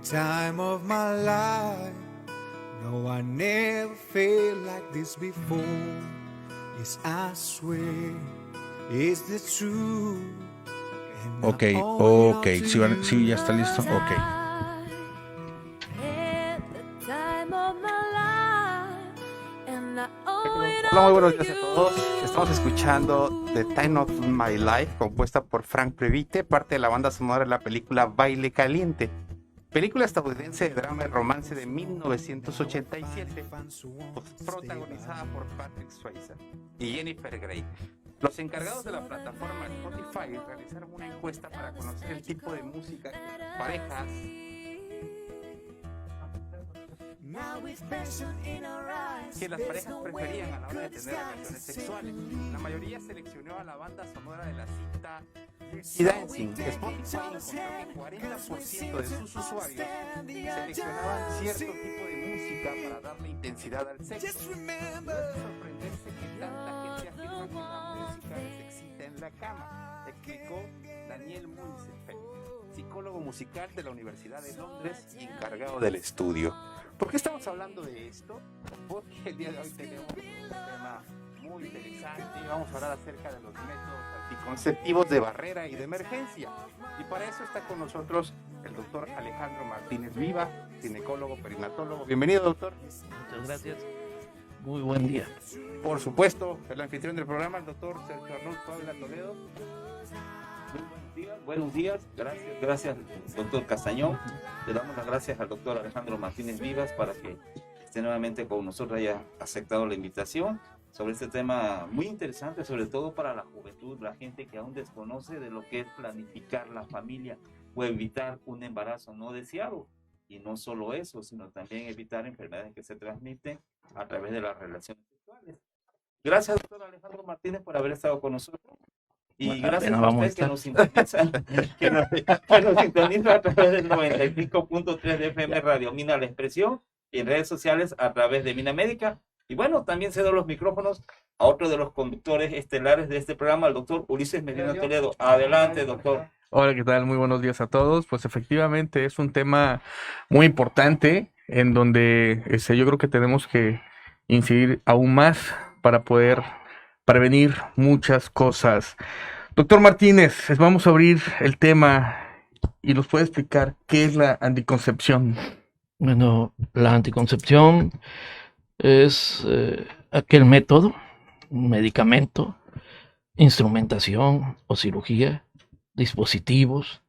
time of my life. No, I never felt like this before. Yes, I swear it's the truth. Ok, sí, ya está listo. Ok. Hola, muy buenos días a todos. Estamos escuchando The Time of My Life, compuesta por Frank Previte, parte de la banda sonora de la película Baile Caliente, película estadounidense de drama y romance de 1987, protagonizada por Patrick Swayze y Jennifer Grey. Los encargados de la plataforma Spotify realizaron una encuesta para conocer el tipo de música que las parejas preferían a la hora de tener relaciones sexuales. La mayoría seleccionó a la banda sonora de la cinta Dirty Dancing. Spotify encontró que 40% de sus usuarios seleccionaban cierto tipo de música para darle intensidad al sexo. No es de sorprenderse que tanta gente afirma que la música les excita en la cama, explicó Daniel Mulsenfeld, psicólogo musical de la Universidad de Londres y encargado del estudio. ¿Por qué estamos hablando de esto? Porque el día de hoy tenemos un tema muy interesante. Vamos a hablar acerca de los métodos anticonceptivos de barrera y de emergencia. Y para eso está con nosotros el doctor Alejandro Martínez Viva, ginecólogo, perinatólogo. Bienvenido, doctor. Muchas gracias. Muy buen día. Por supuesto, el anfitrión del programa, el doctor Sergio Arnulfo Ávila Toledo. Buenos días, gracias doctor Castañón. Le damos las gracias al doctor Alejandro Martínez Vivas para que esté nuevamente con nosotros, haya aceptado la invitación sobre este tema muy interesante, sobre todo para la juventud, la gente que aún desconoce de lo que es planificar la familia o evitar un embarazo no deseado. Y no solo eso, sino también evitar enfermedades que se transmiten a través de las relaciones sexuales. Gracias, doctor Alejandro Martínez, por haber estado con nosotros. Y gracias a usted que nos sintoniza, que nos sintoniza a través del 95.3 de FM Radio Mina La Expresión y en redes sociales a través de Mina Médica. Y bueno, también cedo los micrófonos a otro de los conductores estelares de este programa, el doctor Ulises Medina Toledo. Adelante, doctor. Hola, ¿qué tal? Muy buenos días a todos. Pues efectivamente es un tema muy importante en donde yo creo que tenemos que incidir aún más para poder prevenir muchas cosas. Doctor Martínez, vamos a abrir el tema y nos puede explicar qué es la anticoncepción. Bueno, la anticoncepción es aquel método, un medicamento, instrumentación o cirugía, dispositivos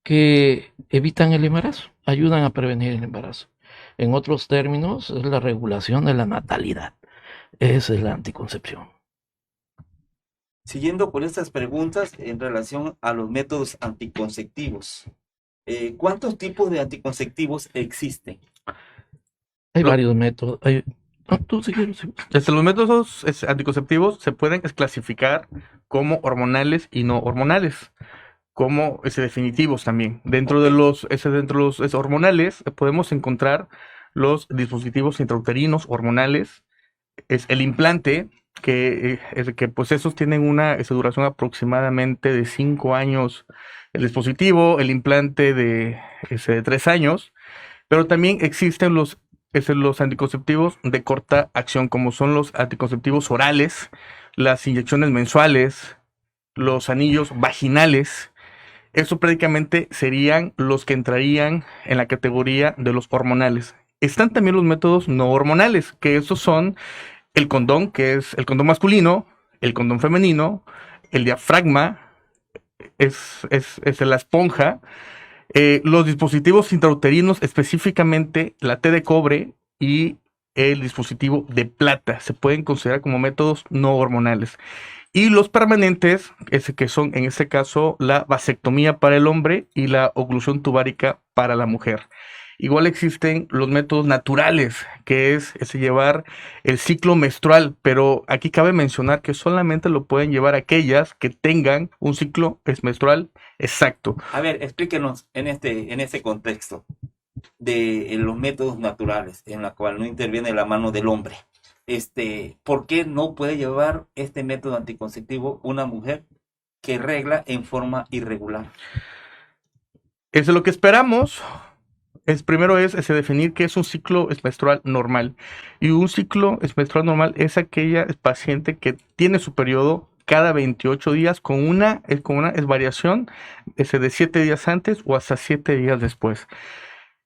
que evitan el embarazo, ayudan a prevenir el embarazo. En otros términos, es la regulación de la natalidad. Esa es la anticoncepción. Siguiendo por estas preguntas en relación a los métodos anticonceptivos, ¿cuántos tipos de anticonceptivos existen? Hay varios métodos. Los métodos anticonceptivos se pueden clasificar como hormonales y no hormonales, como definitivos también. Dentro de los hormonales podemos encontrar los dispositivos intrauterinos hormonales, es el implante, que pues esos tienen una duración aproximadamente de 5 años el dispositivo, el implante de 3 años, pero también existen los anticonceptivos de corta acción, como son los anticonceptivos orales, las inyecciones mensuales, los anillos vaginales. Eso prácticamente serían los que entrarían en la categoría de los hormonales. Están también los métodos no hormonales, que esos son el condón, que es el condón masculino, el condón femenino, el diafragma, es la esponja, los dispositivos intrauterinos, específicamente la T de cobre y el dispositivo de plata, se pueden considerar como métodos no hormonales. Y los permanentes, que son en este caso la vasectomía para el hombre y la oclusión tubárica para la mujer. Igual existen los métodos naturales, que es llevar el ciclo menstrual, pero aquí cabe mencionar que solamente lo pueden llevar aquellas que tengan un ciclo menstrual exacto. A ver, explíquenos en este contexto de los métodos naturales, en la cual no interviene la mano del hombre. ¿Por qué no puede llevar este método anticonceptivo una mujer que regla en forma irregular? Es lo que esperamos. Primero es definir qué es un ciclo menstrual normal. Y un ciclo menstrual normal es aquella paciente que tiene su periodo cada 28 días con una variación de 7 días antes o hasta 7 días después.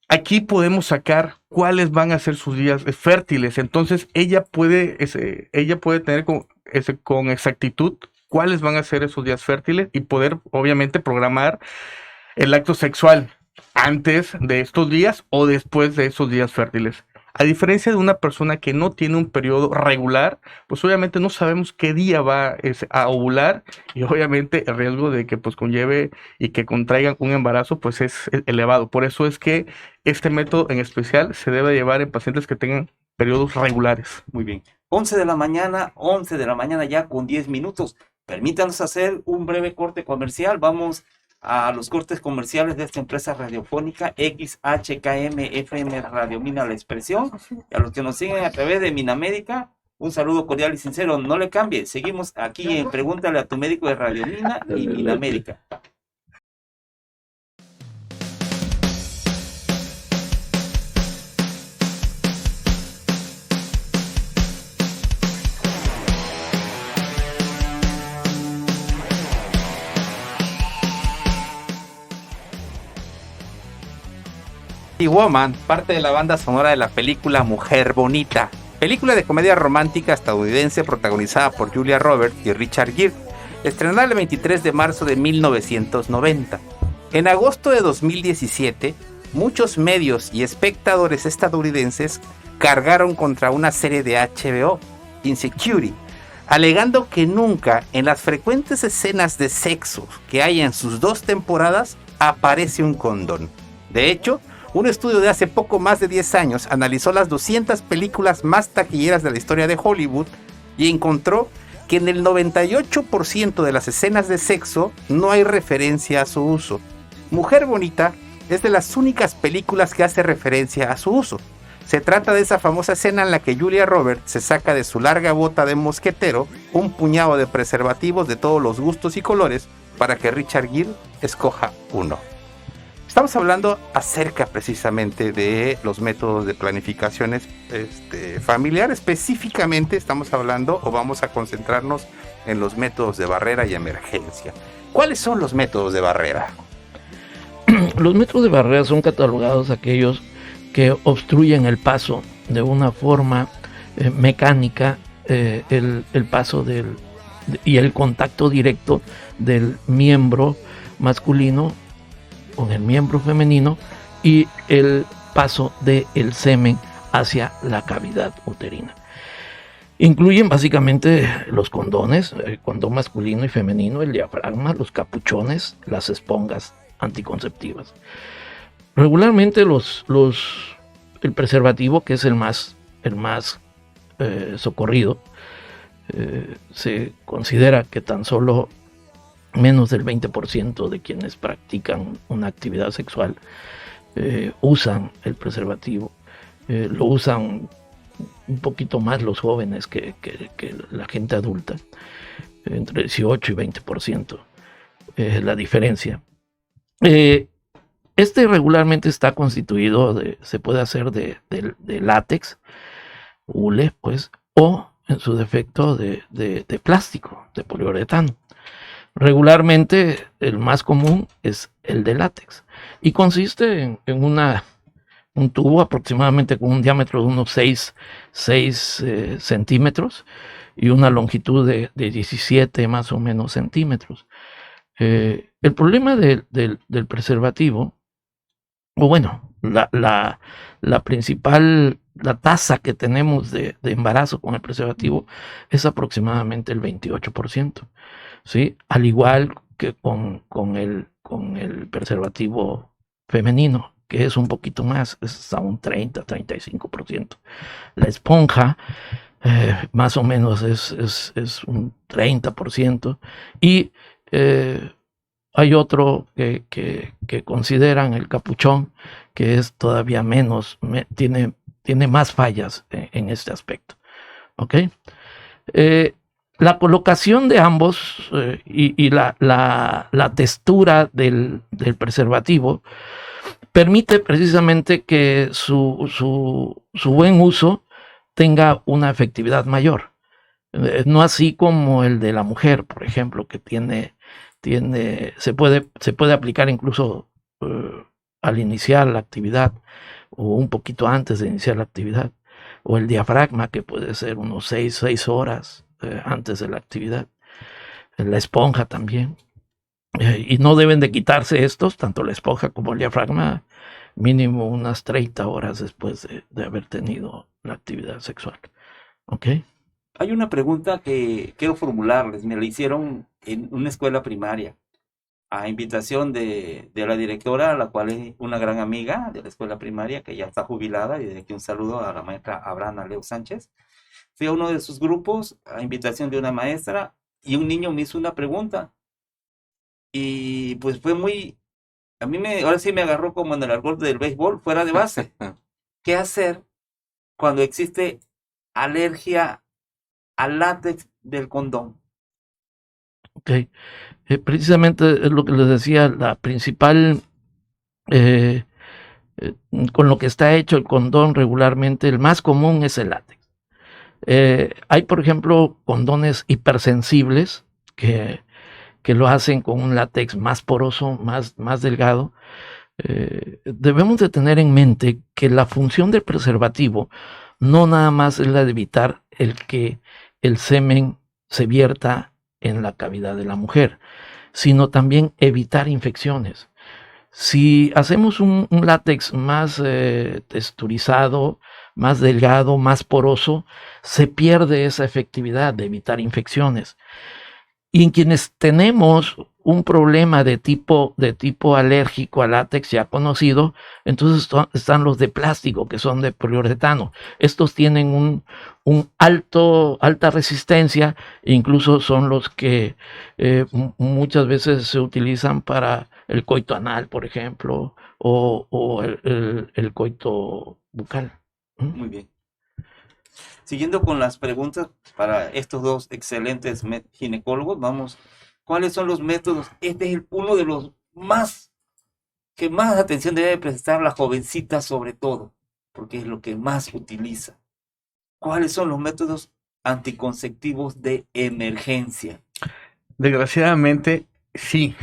Aquí podemos sacar cuáles van a ser sus días fértiles. Entonces ella puede tener con exactitud cuáles van a ser esos días fértiles y poder obviamente programar el acto sexual antes de estos días o después de esos días fértiles. A diferencia de una persona que no tiene un periodo regular, pues obviamente no sabemos qué día va a ovular y obviamente el riesgo de que pues conlleve y que contraigan un embarazo pues es elevado. Por eso es que este método en especial se debe llevar en pacientes que tengan periodos regulares. Muy bien. 11 de la mañana ya con 10 minutos. Permítanos hacer un breve corte comercial. Vamos a los cortes comerciales de esta empresa radiofónica XHKM FM Radio Mina La Expresión. Y a los que nos siguen a través de Minamérica, un saludo cordial y sincero. No le cambie. Seguimos aquí en Pregúntale a tu médico de Radio Mina y Minamérica. Woman, parte de la banda sonora de la película Mujer Bonita, película de comedia romántica estadounidense protagonizada por Julia Roberts y Richard Gere, estrenada el 23 de marzo de 1990. En agosto de 2017, muchos medios y espectadores estadounidenses cargaron contra una serie de HBO, Insecurity, alegando que nunca en las frecuentes escenas de sexo que hay en sus 2 temporadas aparece un condón. De hecho, un estudio de hace poco más de 10 años analizó las 200 películas más taquilleras de la historia de Hollywood y encontró que en el 98% de las escenas de sexo no hay referencia a su uso. Mujer Bonita es de las únicas películas que hace referencia a su uso. Se trata de esa famosa escena en la que Julia Roberts se saca de su larga bota de mosquetero un puñado de preservativos de todos los gustos y colores para que Richard Gere escoja uno. Estamos hablando acerca precisamente de los métodos de planificaciones familiar. Específicamente estamos hablando o vamos a concentrarnos en los métodos de barrera y emergencia. ¿Cuáles son los métodos de barrera? Los métodos de barrera son catalogados aquellos que obstruyen el paso de una forma mecánica, el paso y el contacto directo del miembro masculino con el miembro femenino y el paso del semen hacia la cavidad uterina. Incluyen básicamente los condones, el condón masculino y femenino, el diafragma, los capuchones, las esponjas anticonceptivas. Regularmente el preservativo, que es el más socorrido, se considera que tan solo menos del 20% de quienes practican una actividad sexual usan el preservativo. Lo usan un poquito más los jóvenes que la gente adulta, entre 18 y 20% es la diferencia. Este regularmente está constituido se puede hacer de látex, hule, pues, o en su defecto de plástico, de poliuretano. Regularmente el más común es el de látex y consiste en un tubo aproximadamente con un diámetro de unos 6 centímetros y una longitud de 17 más o menos centímetros. El problema del preservativo, o bueno, la principal, la tasa que tenemos de embarazo con el preservativo es aproximadamente el 28%. ¿Sí? Al igual que con el preservativo femenino, que es un poquito más, es a un 30-35%. La esponja más o menos es un 30%. Y hay otro que consideran el capuchón, que es todavía menos, tiene más fallas en este aspecto. ¿Ok? La colocación de ambos y la textura del preservativo permite precisamente que su buen uso tenga una efectividad mayor. No así como el de la mujer, por ejemplo, que se puede aplicar incluso al iniciar la actividad o un poquito antes de iniciar la actividad, o el diafragma, que puede ser unos 6 horas antes de la actividad, la esponja también. Y no deben de quitarse estos, tanto la esponja como el diafragma, mínimo unas 30 horas después de haber tenido la actividad sexual. ¿Ok? Hay una pregunta que quiero formularles. Me la hicieron en una escuela primaria, a invitación de la directora, a la cual es una gran amiga de la escuela primaria, que ya está jubilada, y desde aquí un saludo a la maestra Abrana Leo Sánchez. Fui a uno de sus grupos, a invitación de una maestra, y un niño me hizo una pregunta. Y pues fue muy, ahora sí me agarró como en el árbol del béisbol, fuera de base. ¿Qué hacer cuando existe alergia al látex del condón? Ok. Precisamente es lo que les decía, la principal, con lo que está hecho el condón regularmente, el más común es el látex. Hay, por ejemplo, condones hipersensibles que lo hacen con un látex más poroso, más delgado. Debemos de tener en mente que la función del preservativo no nada más es la de evitar el que el semen se vierta en la cavidad de la mujer, sino también evitar infecciones. Si hacemos un látex más texturizado, más delgado, más poroso, se pierde esa efectividad de evitar infecciones. Y en quienes tenemos un problema de tipo alérgico al látex ya conocido, entonces están los de plástico, que son de poliuretano. Estos tienen alta resistencia, e incluso son los que muchas veces se utilizan para el coito anal, por ejemplo, o el coito bucal. Muy bien. Siguiendo con las preguntas para estos dos excelentes ginecólogos, vamos, ¿cuáles son los métodos? Este es uno de los que más atención debe prestar la jovencita, sobre todo, porque es lo que más utiliza. ¿Cuáles son los métodos anticonceptivos de emergencia? Desgraciadamente, sí,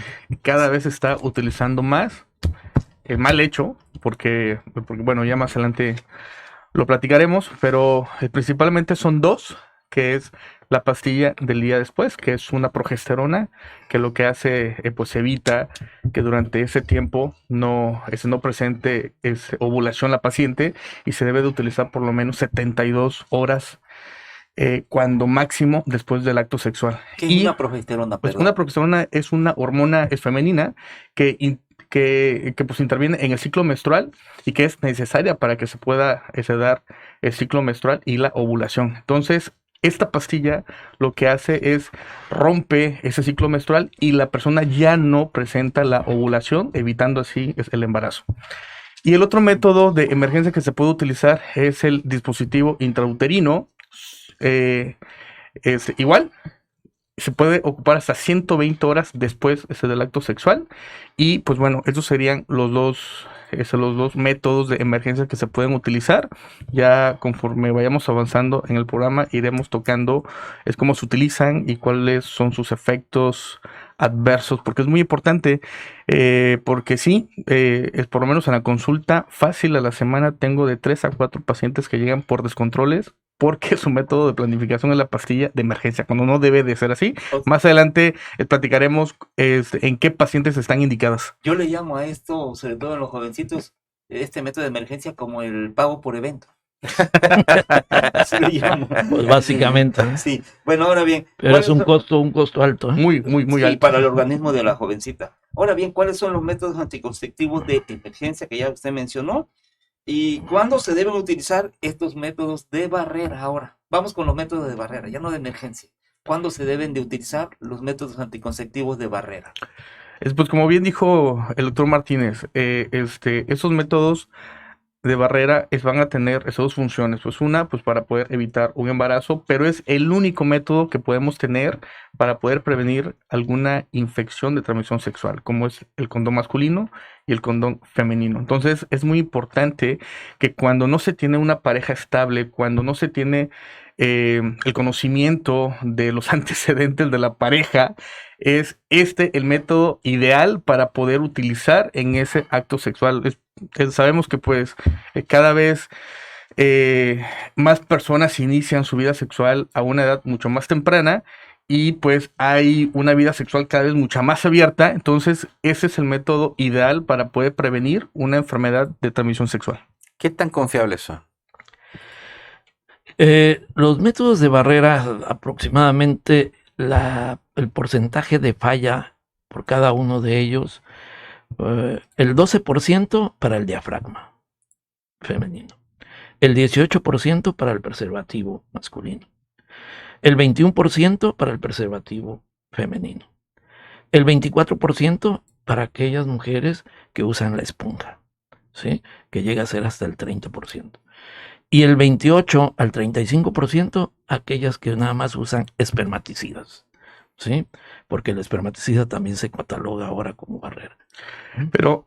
cada vez se está utilizando más, mal hecho, porque, bueno, ya más adelante lo platicaremos, pero principalmente son dos, que es la pastilla del día después, que es una progesterona, que lo que hace, pues evita que durante ese tiempo no presente ovulación la paciente, y se debe de utilizar por lo menos 72 horas cuando máximo después del acto sexual. ¿Qué es una progesterona? Pues una progesterona es una hormona femenina que pues interviene en el ciclo menstrual y que es necesaria para que se pueda dar el ciclo menstrual y la ovulación. Entonces, esta pastilla lo que hace es rompe ese ciclo menstrual y la persona ya no presenta la ovulación, evitando así el embarazo. Y el otro método de emergencia que se puede utilizar es el dispositivo intrauterino. Es igual, se puede ocupar hasta 120 horas después del acto sexual. Y pues bueno, estos serían los dos métodos de emergencia que se pueden utilizar. Ya conforme vayamos avanzando en el programa, iremos tocando cómo se utilizan y cuáles son sus efectos adversos, porque es muy importante, porque sí, es por lo menos en la consulta fácil a la semana tengo de 3 a 4 pacientes que llegan por descontroles, porque su método de planificación es la pastilla de emergencia, cuando no debe de ser así. Más adelante platicaremos en qué pacientes están indicadas. Yo le llamo a esto, sobre todo en los jovencitos, este método de emergencia como el pago por evento. Así le llamo. Pues básicamente. Sí. Bueno, ahora bien. Pero es un costo alto. Muy Sí, alto. para el organismo de la jovencita. Ahora bien, ¿cuáles son los métodos anticonceptivos de emergencia que ya usted mencionó? ¿Y cuándo se deben utilizar estos métodos de barrera? Ahora, vamos con los métodos de barrera, ya no de emergencia. ¿Cuándo se deben de utilizar los métodos anticonceptivos de barrera? Pues como bien dijo el doctor Martínez, esos métodos de barrera van a tener esas dos funciones. Pues una, pues para poder evitar un embarazo, pero es el único método que podemos tener para poder prevenir alguna infección de transmisión sexual, como es el condón masculino y el condón femenino. Entonces, es muy importante que cuando no se tiene una pareja estable, cuando no se tiene el conocimiento de los antecedentes de la pareja, es el método ideal para poder utilizar en ese acto sexual. Sabemos que pues cada vez más personas inician su vida sexual a una edad mucho más temprana y pues hay una vida sexual cada vez mucho más abierta. Entonces ese es el método ideal para poder prevenir una enfermedad de transmisión sexual. ¿Qué tan confiables son? Los métodos de barrera, aproximadamente el porcentaje de falla por cada uno de ellos, el 12% para el diafragma femenino, el 18% para el preservativo masculino, el 21% para el preservativo femenino, el 24% para aquellas mujeres que usan la esponja, ¿sí? Que llega a ser hasta el 30%. Y el 28 al 35% aquellas que nada más usan espermaticidas, ¿sí? Porque el espermaticida también se cataloga ahora como barrera. Pero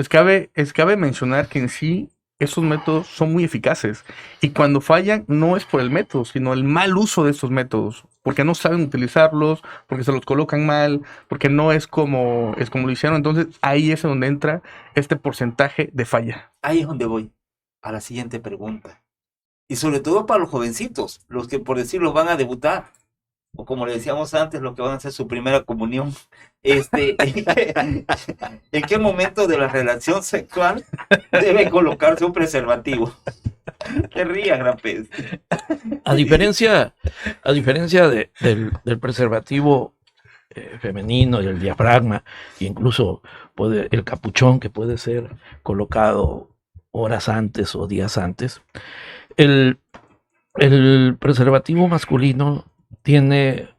cabe mencionar que en sí esos métodos son muy eficaces y cuando fallan no es por el método, sino el mal uso de estos métodos, porque no saben utilizarlos, porque se los colocan mal, porque no es como lo hicieron. Entonces ahí es donde entra este porcentaje de falla. Ahí es donde voy a la siguiente pregunta. Y sobre todo para los jovencitos, los que por decirlo van a debutar, o como le decíamos antes, los que van a hacer su primera comunión. ¿En qué momento de la relación sexual debe colocarse un preservativo? Te rías, gran pez. A diferencia del preservativo femenino y el diafragma, e incluso el capuchón que puede ser colocado horas antes o días antes, el preservativo masculino tiene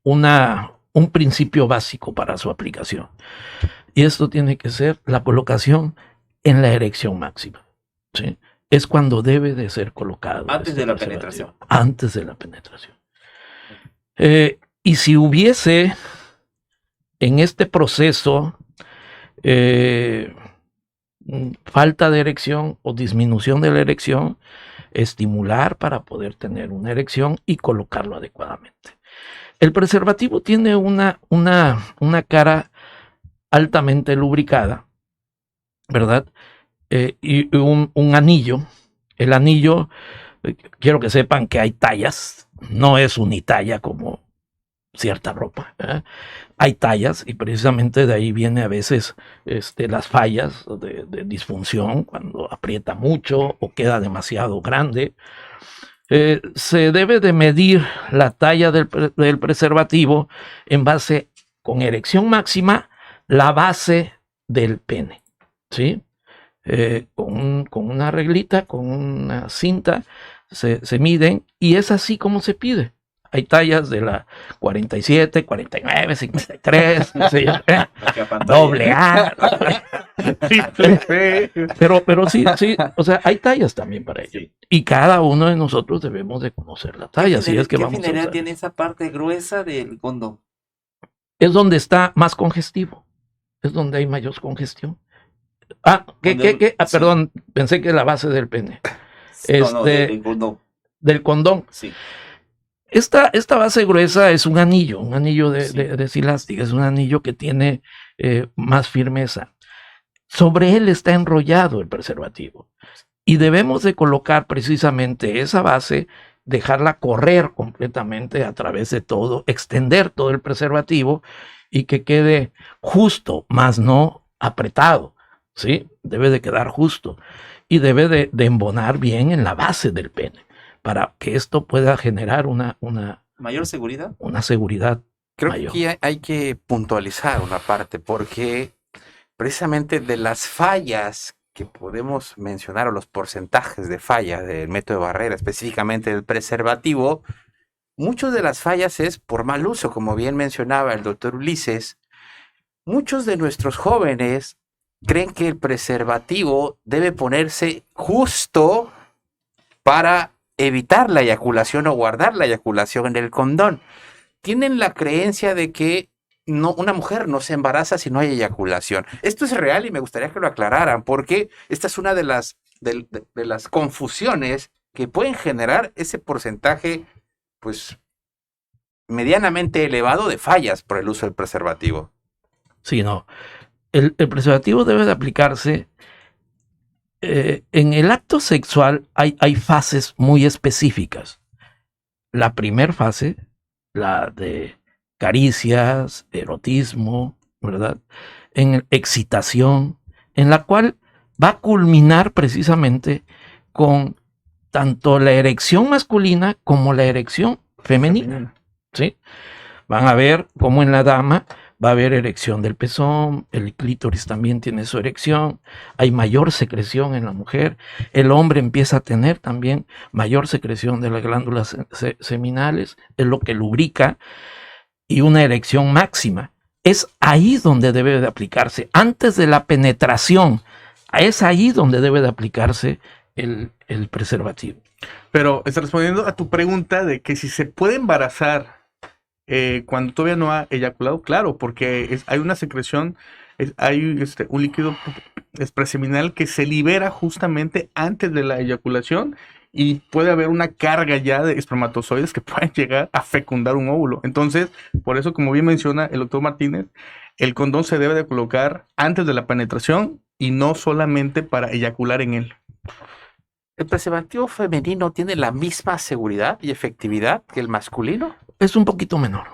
un principio básico para su aplicación. Y esto tiene que ser la colocación en la erección máxima, ¿sí? Es cuando debe de ser colocado. Antes de la penetración. Antes de la penetración. Y si hubiese en este proceso falta de erección o disminución de la erección, estimular para poder tener una erección y colocarlo adecuadamente. El preservativo tiene una cara altamente lubricada, ¿verdad? Y un anillo. El anillo, quiero que sepan que hay tallas, no es unitalla como cierta ropa, ¿eh? Hay tallas y precisamente de ahí viene a veces las fallas de disfunción cuando aprieta mucho o queda demasiado grande. Se debe de medir la talla del preservativo en base con erección máxima, la base del pene, ¿sí? Con una reglita, con una cinta, se miden y es así como se pide. Hay tallas de la 47, 49, 53, no sé yo, doble A. Pero sí, o sea, hay tallas también para ello. Y cada uno de nosotros debemos de conocer la talla. Si es que ¿Qué vamos finalidad tiene esa parte gruesa del condón? Es donde está más congestivo. Es donde hay mayor congestión. Perdón, pensé que la base del pene. No, del condón. Del condón. Sí. Esta base gruesa es un anillo de silástica, es un anillo que tiene más firmeza. Sobre él está enrollado el preservativo y debemos de colocar precisamente esa base, dejarla correr completamente a través de todo, extender todo el preservativo y que quede justo, más no apretado, ¿sí? Debe de quedar justo y debe de embonar bien en la base del pene, para que esto pueda generar una mayor seguridad. Una seguridad Creo mayor. que aquí hay que puntualizar una parte, porque precisamente de las fallas que podemos mencionar, o los porcentajes de falla del método de barrera, específicamente del preservativo, muchas de las fallas es por mal uso, como bien mencionaba el doctor Ulises. Muchos de nuestros jóvenes creen que el preservativo debe ponerse justo para evitar la eyaculación o guardar la eyaculación en el condón. Tienen la creencia de que una mujer no se embaraza si no hay eyaculación. Esto es real y me gustaría que lo aclararan, porque esta es una de las confusiones que pueden generar ese porcentaje, pues, medianamente elevado de fallas por el uso del preservativo. Sí, no. El preservativo debe de aplicarse. En el acto sexual hay fases muy específicas. La primera fase, la de caricias, erotismo, ¿verdad? En excitación, en la cual va a culminar precisamente con tanto la erección masculina como la erección femenina, ¿sí? Van a ver cómo en la dama va a haber erección del pezón, el clítoris también tiene su erección, hay mayor secreción en la mujer, el hombre empieza a tener también mayor secreción de las glándulas seminales, es lo que lubrica, y una erección máxima. Es ahí donde debe de aplicarse, antes de la penetración, es ahí donde debe de aplicarse el preservativo. Pero está respondiendo a tu pregunta de que si se puede embarazar cuando todavía no ha eyaculado, claro, porque hay una secreción, hay un líquido preseminal que se libera justamente antes de la eyaculación y puede haber una carga ya de espermatozoides que pueden llegar a fecundar un óvulo. Entonces, por eso, como bien menciona el doctor Martínez, el condón se debe de colocar antes de la penetración y no solamente para eyacular en él. ¿El preservativo femenino tiene la misma seguridad y efectividad que el masculino? Es un poquito menor,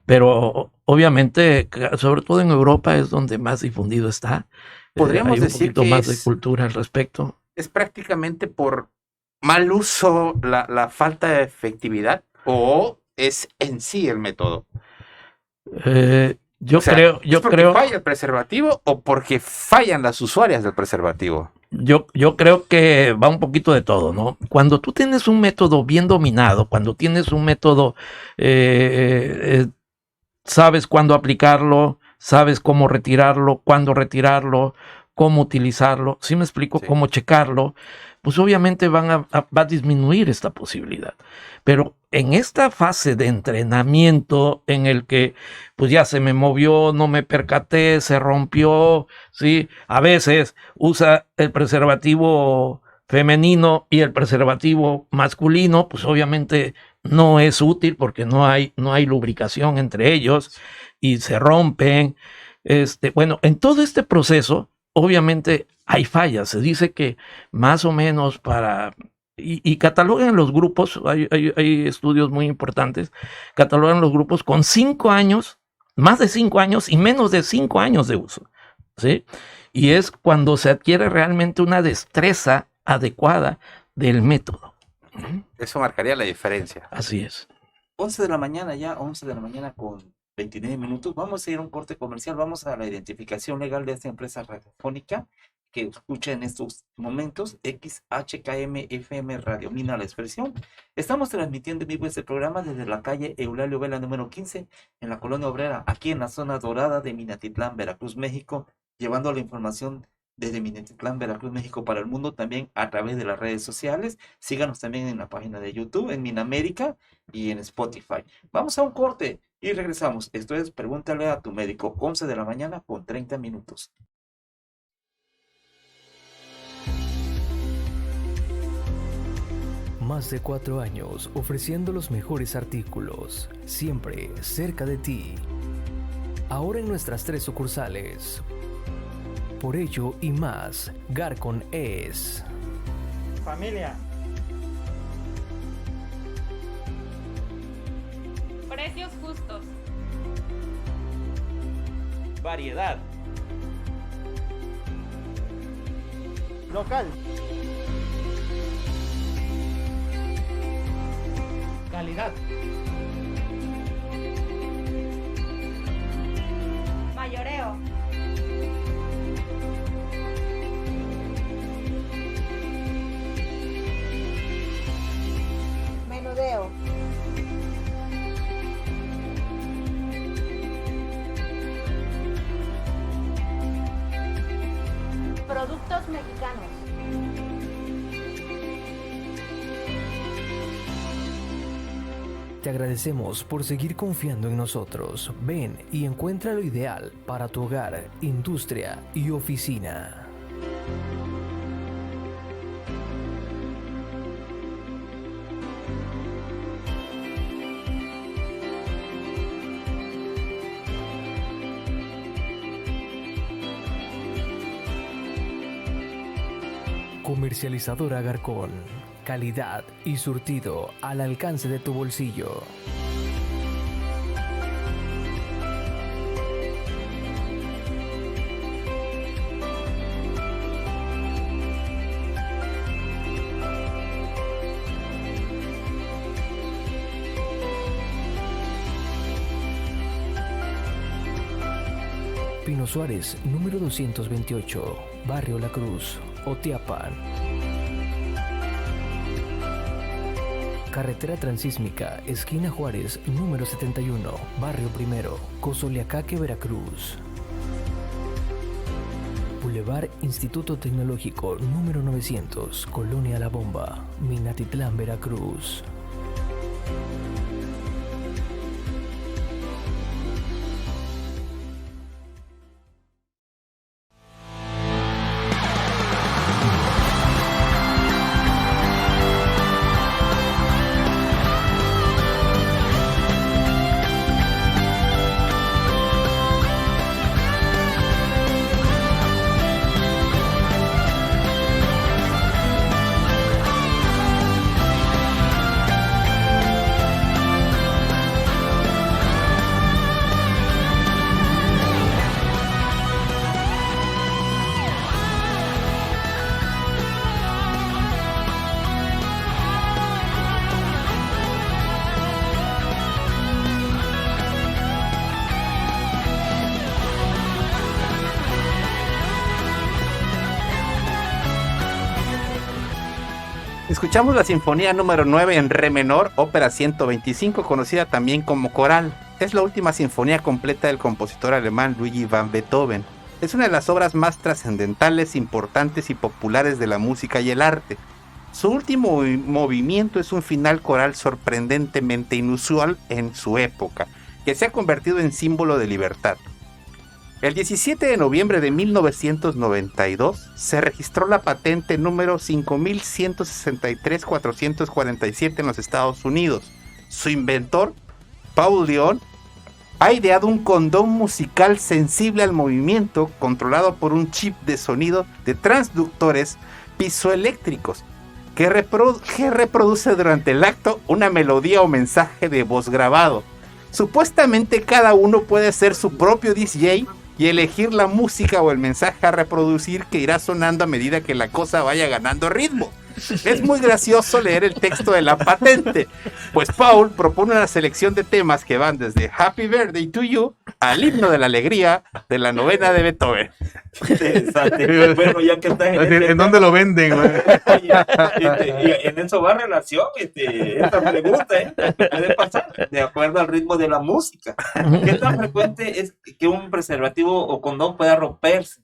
pero obviamente, sobre todo en Europa es donde más difundido está. Podríamos hay un decir poquito que más de cultura al respecto. ¿Es prácticamente por mal uso la falta de efectividad o es en sí el método? Yo O sea, creo, ¿es porque falla el preservativo o porque fallan las usuarias del preservativo? Yo creo que va un poquito de todo, ¿no? Cuando tú tienes un método bien dominado, cuando tienes un método, sabes cuándo aplicarlo, sabes cómo retirarlo, cuándo retirarlo, cómo utilizarlo, ¿sí me explico? Sí. Cómo checarlo, pues obviamente va a disminuir esta posibilidad. Pero en esta fase de entrenamiento en el que pues ya se me movió, no me percaté, se rompió, ¿sí? A veces usa el preservativo femenino y el preservativo masculino, pues obviamente no es útil porque no hay lubricación entre ellos y se rompen. Bueno, en todo este proceso, obviamente hay fallas. Se dice que más o menos y catalogan los grupos, hay estudios muy importantes, catalogan los grupos con 5 años, más de 5 años y menos de 5 años de uso, ¿sí? Y es cuando se adquiere realmente una destreza adecuada del método. Eso marcaría la diferencia. Así es. 11 de la mañana ya, 11 de la mañana con 29 minutos. Vamos a ir a un corte comercial, vamos a la identificación legal de esta empresa radiofónica que escucha en estos momentos, XHKM FM Radio Mina La Expresión. Estamos transmitiendo en vivo este programa desde la calle Eulalio Vela número 15, en la Colonia Obrera, aquí en la zona dorada de Minatitlán, Veracruz, México, llevando la información desde Minatitlán, Veracruz, México para el mundo, también a través de las redes sociales. Síganos también en la página de YouTube, en Minamérica y en Spotify. Vamos a un corte y regresamos. Esto es Pregúntale a tu médico, 11 de la mañana con 30 minutos. Más de 4 años ofreciendo los mejores artículos, siempre cerca de ti. Ahora en nuestras 3 sucursales. Por ello y más, Garcon es... Familia. Precios justos. Variedad. Local. Calidad. Mayoreo. Menudeo. mexicanos. Te agradecemos por seguir confiando en nosotros. Ven y encuentra lo ideal para tu hogar, industria y oficina. Comercializadora Agarcón. Calidad y surtido al alcance de tu bolsillo. Pino Suárez, número 228, Barrio La Cruz, Otiapan. Carretera Transísmica, esquina Juárez, número 71, Barrio Primero, Cozoleacaque, Veracruz. Boulevard Instituto Tecnológico, número 900, Colonia La Bomba, Minatitlán, Veracruz. Escuchamos la Sinfonía número 9 en Re menor, ópera 125, conocida también como coral. Es la última sinfonía completa del compositor alemán Ludwig van Beethoven. Es una de las obras más trascendentales, importantes y populares de la música y el arte. Su último movimiento es un final coral sorprendentemente inusual en su época, que se ha convertido en símbolo de libertad. El 17 de noviembre de 1992 se registró la patente número 5163-447 en los Estados Unidos. Su inventor, Paul Dion, ha ideado un condón musical sensible al movimiento, controlado por un chip de sonido de transductores piezoeléctricos, que reproduce durante el acto una melodía o mensaje de voz grabado. Supuestamente cada uno puede ser su propio DJ y elegir la música o el mensaje a reproducir, que irá sonando a medida que la cosa vaya ganando ritmo. Es muy gracioso leer el texto de la patente, pues Paul propone una selección de temas que van desde Happy Birthday to You al himno de la alegría de la novena de Beethoven. Interesante. Bueno, ya que estás ¿En dónde lo venden, güey? Y en eso va relación esta pregunta, puede pasar de acuerdo al ritmo de la música. ¿Qué tan frecuente es que un preservativo o condón pueda romperse?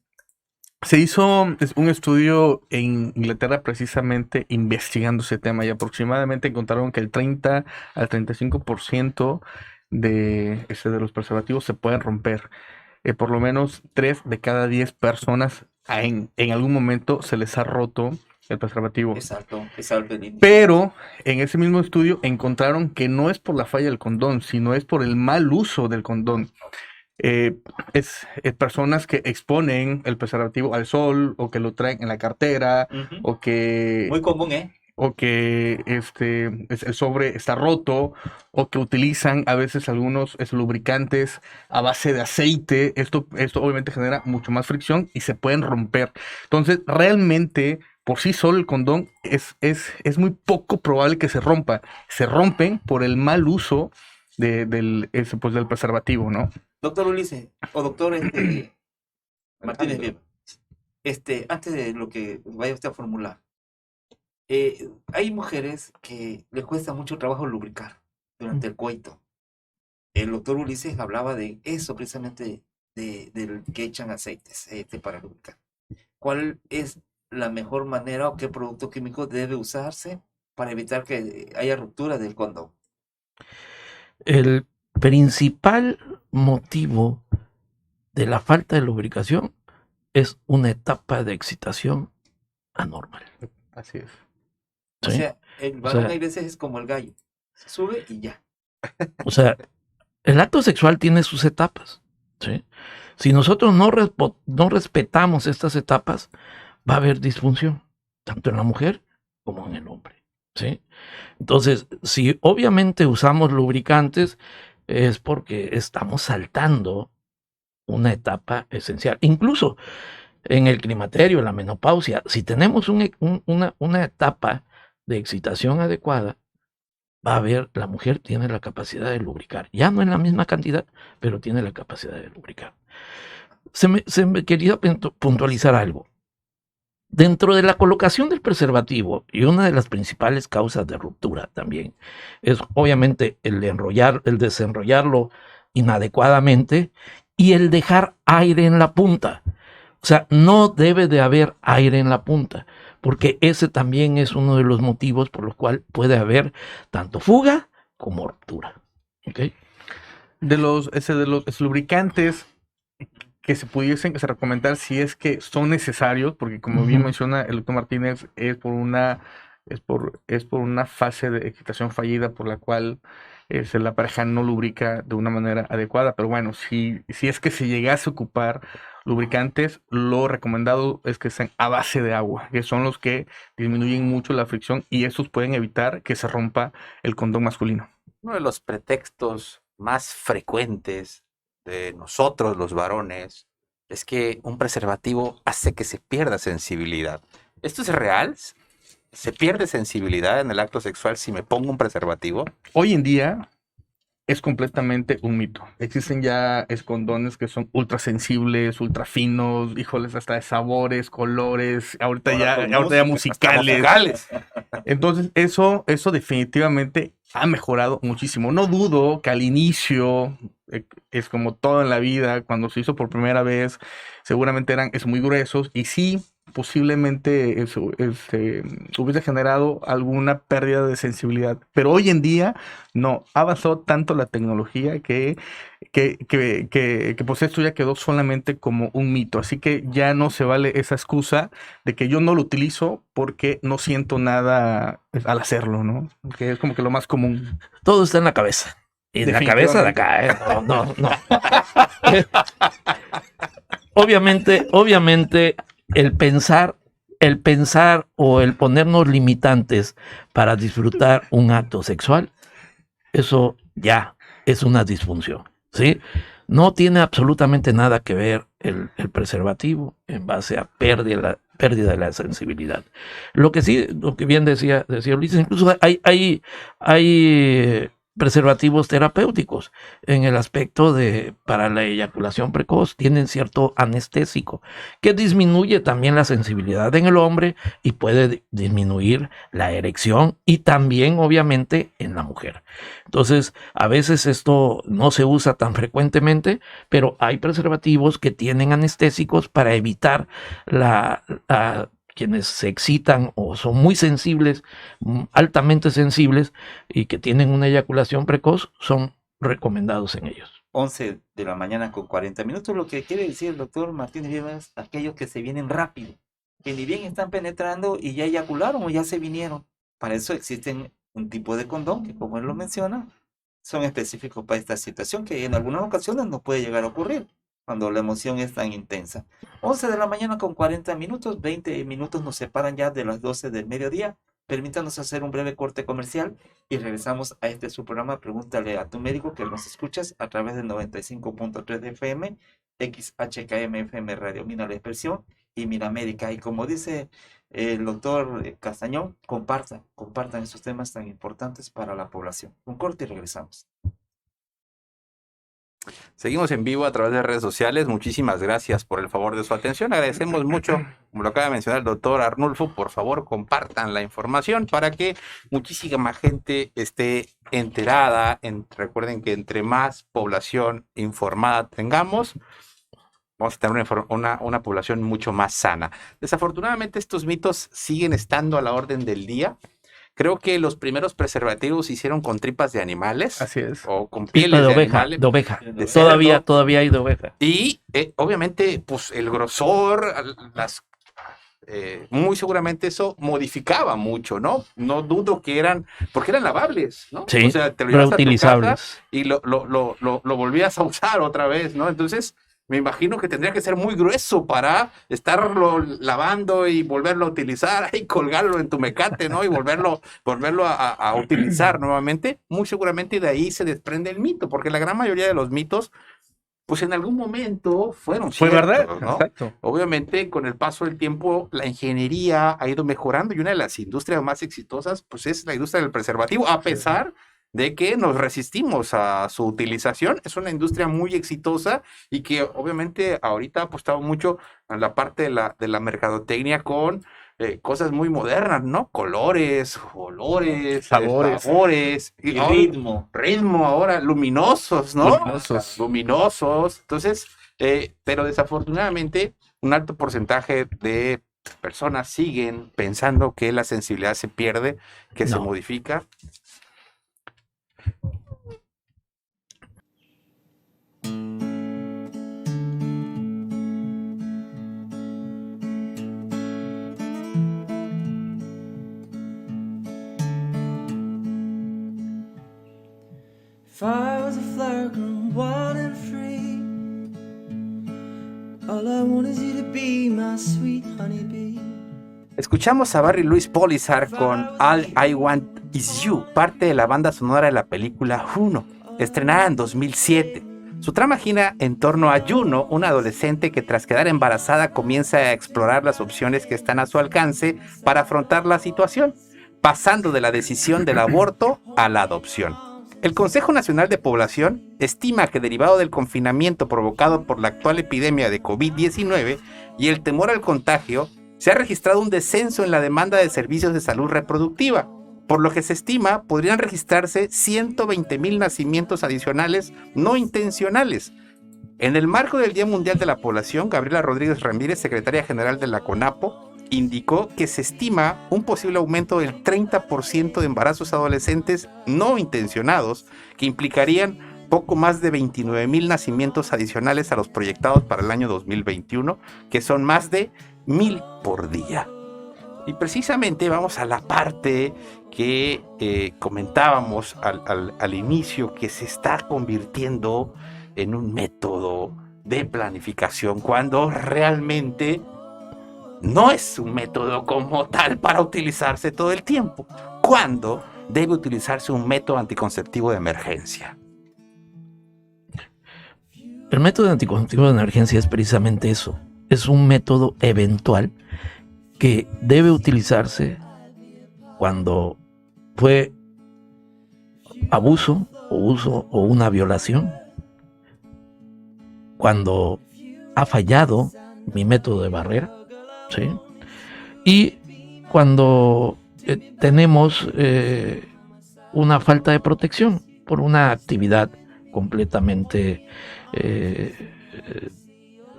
Se hizo un estudio en Inglaterra precisamente investigando ese tema y aproximadamente encontraron que el 30 al 35% de los preservativos se pueden romper. Por lo menos 3 de cada 10 personas en algún momento se les ha roto el preservativo. Exacto. Pero en ese mismo estudio encontraron que no es por la falla del condón, sino es por el mal uso del condón. Es personas que exponen el preservativo al sol, o que lo traen en la cartera, o que... Muy común, o que el sobre está roto, o que utilizan a veces algunos lubricantes a base de aceite. Esto obviamente genera mucho más fricción y se pueden romper. Entonces, realmente, por sí solo el condón es muy poco probable que se rompa. Se rompen por el mal uso del preservativo, ¿no? Doctor Ulises, o doctor Martínez Viva, antes de lo que vaya usted a formular, hay mujeres que les cuesta mucho trabajo lubricar durante el coito. El doctor Ulises hablaba de eso precisamente, del que echan aceite para lubricar. ¿Cuál es la mejor manera o qué producto químico debe usarse para evitar que haya ruptura del condón? El principal motivo de la falta de lubricación es una etapa de excitación anormal. Así es. O ¿Sí? sea, el varón hay veces es como el gallo, se sube y ya. O sea, el acto sexual tiene sus etapas. ¿Sí? Si nosotros no respetamos estas etapas, va a haber disfunción, tanto en la mujer como en el hombre. ¿Sí? Entonces, si obviamente usamos lubricantes, es porque estamos saltando una etapa esencial. Incluso en el climaterio, en la menopausia, si tenemos una etapa de excitación adecuada, va a haber, la mujer tiene la capacidad de lubricar. Ya no en la misma cantidad, pero tiene la capacidad de lubricar. Se me quería puntualizar algo. Dentro de la colocación del preservativo, y una de las principales causas de ruptura también, es obviamente el desenrollarlo inadecuadamente y el dejar aire en la punta. O sea, no debe de haber aire en la punta, porque ese también es uno de los motivos por los cuales puede haber tanto fuga como ruptura. ¿Okay? De los lubricantes que se pudiesen recomendar si es que son necesarios, porque como bien menciona el doctor Martínez, es por una fase de excitación fallida por la cual la pareja no lubrica de una manera adecuada. Pero bueno, si es que se llegase a ocupar lubricantes, lo recomendado es que sean a base de agua, que son los que disminuyen mucho la fricción y estos pueden evitar que se rompa el condón masculino. Uno de los pretextos más frecuentes de nosotros los varones es que un preservativo hace que se pierda sensibilidad. ¿Esto es real? ¿Se pierde sensibilidad en el acto sexual si me pongo un preservativo? Hoy en día es completamente un mito. Existen ya condones que son ultra sensibles, ultra finos, híjoles, hasta de sabores, colores, ahorita ya musicales. Entonces, eso definitivamente ha mejorado muchísimo. No dudo que al inicio, es como todo en la vida, cuando se hizo por primera vez, seguramente eran muy gruesos y sí, posiblemente eso hubiese generado alguna pérdida de sensibilidad. Pero hoy en día no, ha avanzado tanto la tecnología que pues esto ya quedó solamente como un mito. Así que ya no se vale esa excusa de que yo no lo utilizo porque no siento nada al hacerlo, ¿no? Que es como que lo más común. Todo está en la cabeza. Y en la cabeza de acá, ¿eh? No. Obviamente, el pensar o el ponernos limitantes para disfrutar un acto sexual, eso ya es una disfunción, ¿sí? No tiene absolutamente nada que ver el preservativo en base a pérdida de la sensibilidad. Lo que bien decía Ulises, incluso hay preservativos terapéuticos en el aspecto para la eyaculación precoz, tienen cierto anestésico que disminuye también la sensibilidad en el hombre y puede disminuir la erección y también obviamente en la mujer. Entonces, a veces esto no se usa tan frecuentemente, pero hay preservativos que tienen anestésicos para evitar quienes se excitan o son muy sensibles, altamente sensibles y que tienen una eyaculación precoz, son recomendados en ellos. 11 de la mañana con 40 minutos, lo que quiere decir el doctor Martínez Vivas, aquellos que se vienen rápido, que ni bien están penetrando y ya eyacularon o ya se vinieron. Para eso existen un tipo de condón que, como él lo menciona, son específicos para esta situación que en algunas ocasiones no puede llegar a ocurrir cuando la emoción es tan intensa. 11 de la mañana con 40 minutos, 20 minutos nos separan ya de las 12 del mediodía. Permítanos hacer un breve corte comercial y regresamos a su programa Pregúntale a tu médico, que nos escuchas a través del 95.3 de FM, XHKM FM Radio Mina La Expresión y Mina Médica. Y como dice el doctor Castañón, compartan estos temas tan importantes para la población. Un corte y regresamos. Seguimos en vivo a través de redes sociales. Muchísimas gracias por el favor de su atención. Agradecemos mucho, como lo acaba de mencionar el doctor Arnulfo, por favor compartan la información para que muchísima gente esté enterada. Recuerden que entre más población informada tengamos, vamos a tener una población mucho más sana. Desafortunadamente estos mitos siguen estando a la orden del día. Creo que los primeros preservativos se hicieron con tripas de animales. Así es. O con Tripa pieles de de oveja, animales. de oveja. De cerdo. Todavía hay de oveja. Y obviamente, pues el grosor, muy seguramente eso modificaba mucho, ¿no? No dudo que porque eran lavables, ¿no? Sí, o sea, te lo llevas a tu reutilizables. casa y lo volvías a usar otra vez, ¿no? Entonces, me imagino que tendría que ser muy grueso para estarlo lavando y volverlo a utilizar y colgarlo en tu mecate, ¿no? Y volverlo a utilizar nuevamente. Muy seguramente de ahí se desprende el mito, porque la gran mayoría de los mitos, pues en algún momento fueron Fue ciertos, verdad, ¿no? exacto. Obviamente, con el paso del tiempo, la ingeniería ha ido mejorando y una de las industrias más exitosas, pues es la industria del preservativo, a pesar de que nos resistimos a su utilización. Es una industria muy exitosa y que obviamente ahorita ha apostado mucho en la parte de la mercadotecnia con cosas muy modernas, ¿no? Colores, olores, sabores y ahora, ritmo. ritmo ahora, luminosos, ¿no? Luminosos. Luminosos. Entonces, pero desafortunadamente un alto porcentaje de personas siguen pensando que la sensibilidad se pierde, que se No. modifica. If I was a flower grown wild and free, all I want is you to be my sweet honeybee. Escuchamos a Barry Louis Polizar con All I Want Is You, parte de la banda sonora de la película Juno, estrenada en 2007. Su trama gira en torno a Juno, una adolescente que tras quedar embarazada comienza a explorar las opciones que están a su alcance para afrontar la situación, pasando de la decisión del aborto a la adopción. El Consejo Nacional de Población estima que derivado del confinamiento provocado por la actual epidemia de COVID-19 y el temor al contagio, se ha registrado un descenso en la demanda de servicios de salud reproductiva, por lo que se estima podrían registrarse 120,000 nacimientos adicionales no intencionales. En el marco del Día Mundial de la Población, Gabriela Rodríguez Ramírez, secretaria general de la CONAPO, indicó que se estima un posible aumento del 30% de embarazos adolescentes no intencionados, que implicarían poco más de 29,000 nacimientos adicionales a los proyectados para el año 2021, que son más de 1,000 por día. Y precisamente vamos a la parte que comentábamos al inicio, que se está convirtiendo en un método de planificación, cuando realmente no es un método como tal para utilizarse todo el tiempo. ¿Cuándo debe utilizarse un método anticonceptivo de emergencia? El método anticonceptivo de emergencia es precisamente eso. Es un método eventual que debe utilizarse cuando fue abuso o uso o una violación, cuando ha fallado mi método de barrera, ¿sí? Y cuando tenemos una falta de protección por una actividad completamente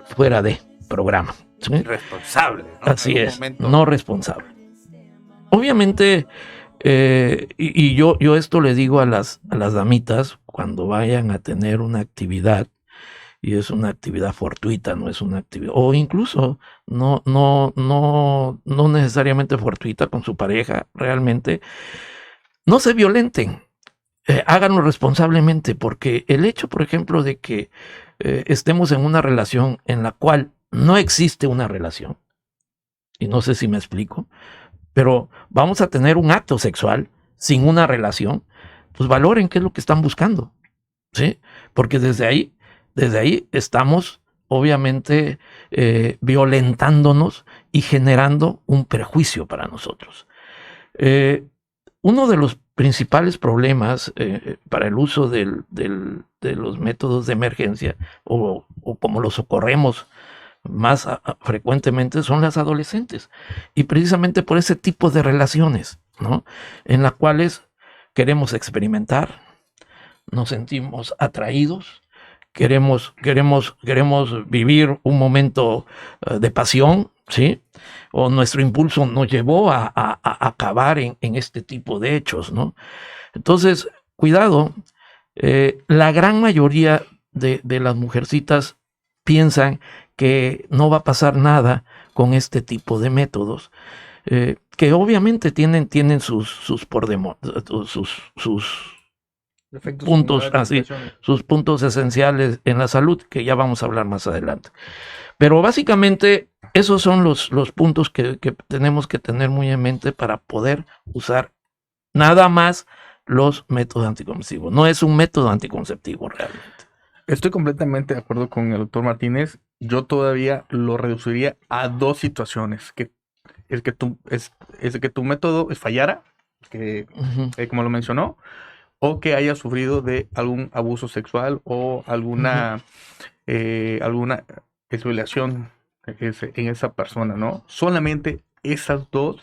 fuera de programa, ¿sí? Irresponsable, ¿no? Así es, no responsable. Obviamente, y yo esto le digo a las damitas cuando vayan a tener una actividad, y es una actividad fortuita, no es una actividad, o incluso no necesariamente fortuita con su pareja, realmente, no se violenten, háganlo responsablemente, porque el hecho, por ejemplo, de que estemos en una relación en la cual no existe una relación, y no sé si me explico, pero vamos a tener un acto sexual sin una relación, pues valoren qué es lo que están buscando, ¿sí? Porque desde ahí estamos obviamente violentándonos y generando un perjuicio para nosotros. Uno de los principales problemas para el uso de los métodos de emergencia o como los socorremos más frecuentemente son las adolescentes, y precisamente por ese tipo de relaciones, ¿no? En las cuales queremos experimentar, nos sentimos atraídos queremos vivir un momento de pasión, ¿sí? O nuestro impulso nos llevó a acabar en este tipo de hechos, ¿no? Entonces, cuidado, la gran mayoría de las mujercitas piensan que no va a pasar nada con este tipo de métodos, que obviamente tienen sus Efectos puntos, secundarios, sus puntos esenciales en la salud, que ya vamos a hablar más adelante. Pero básicamente esos son los puntos que tenemos que tener muy en mente para poder usar nada más los métodos anticonceptivos. No es un método anticonceptivo realmente. Estoy completamente de acuerdo con el doctor Martínez. Yo todavía lo reduciría a 2 situaciones. Que es que tu método fallara, que, como lo mencionó, o que haya sufrido de algún abuso sexual o alguna violación en esa persona, ¿no? Solamente esas 2.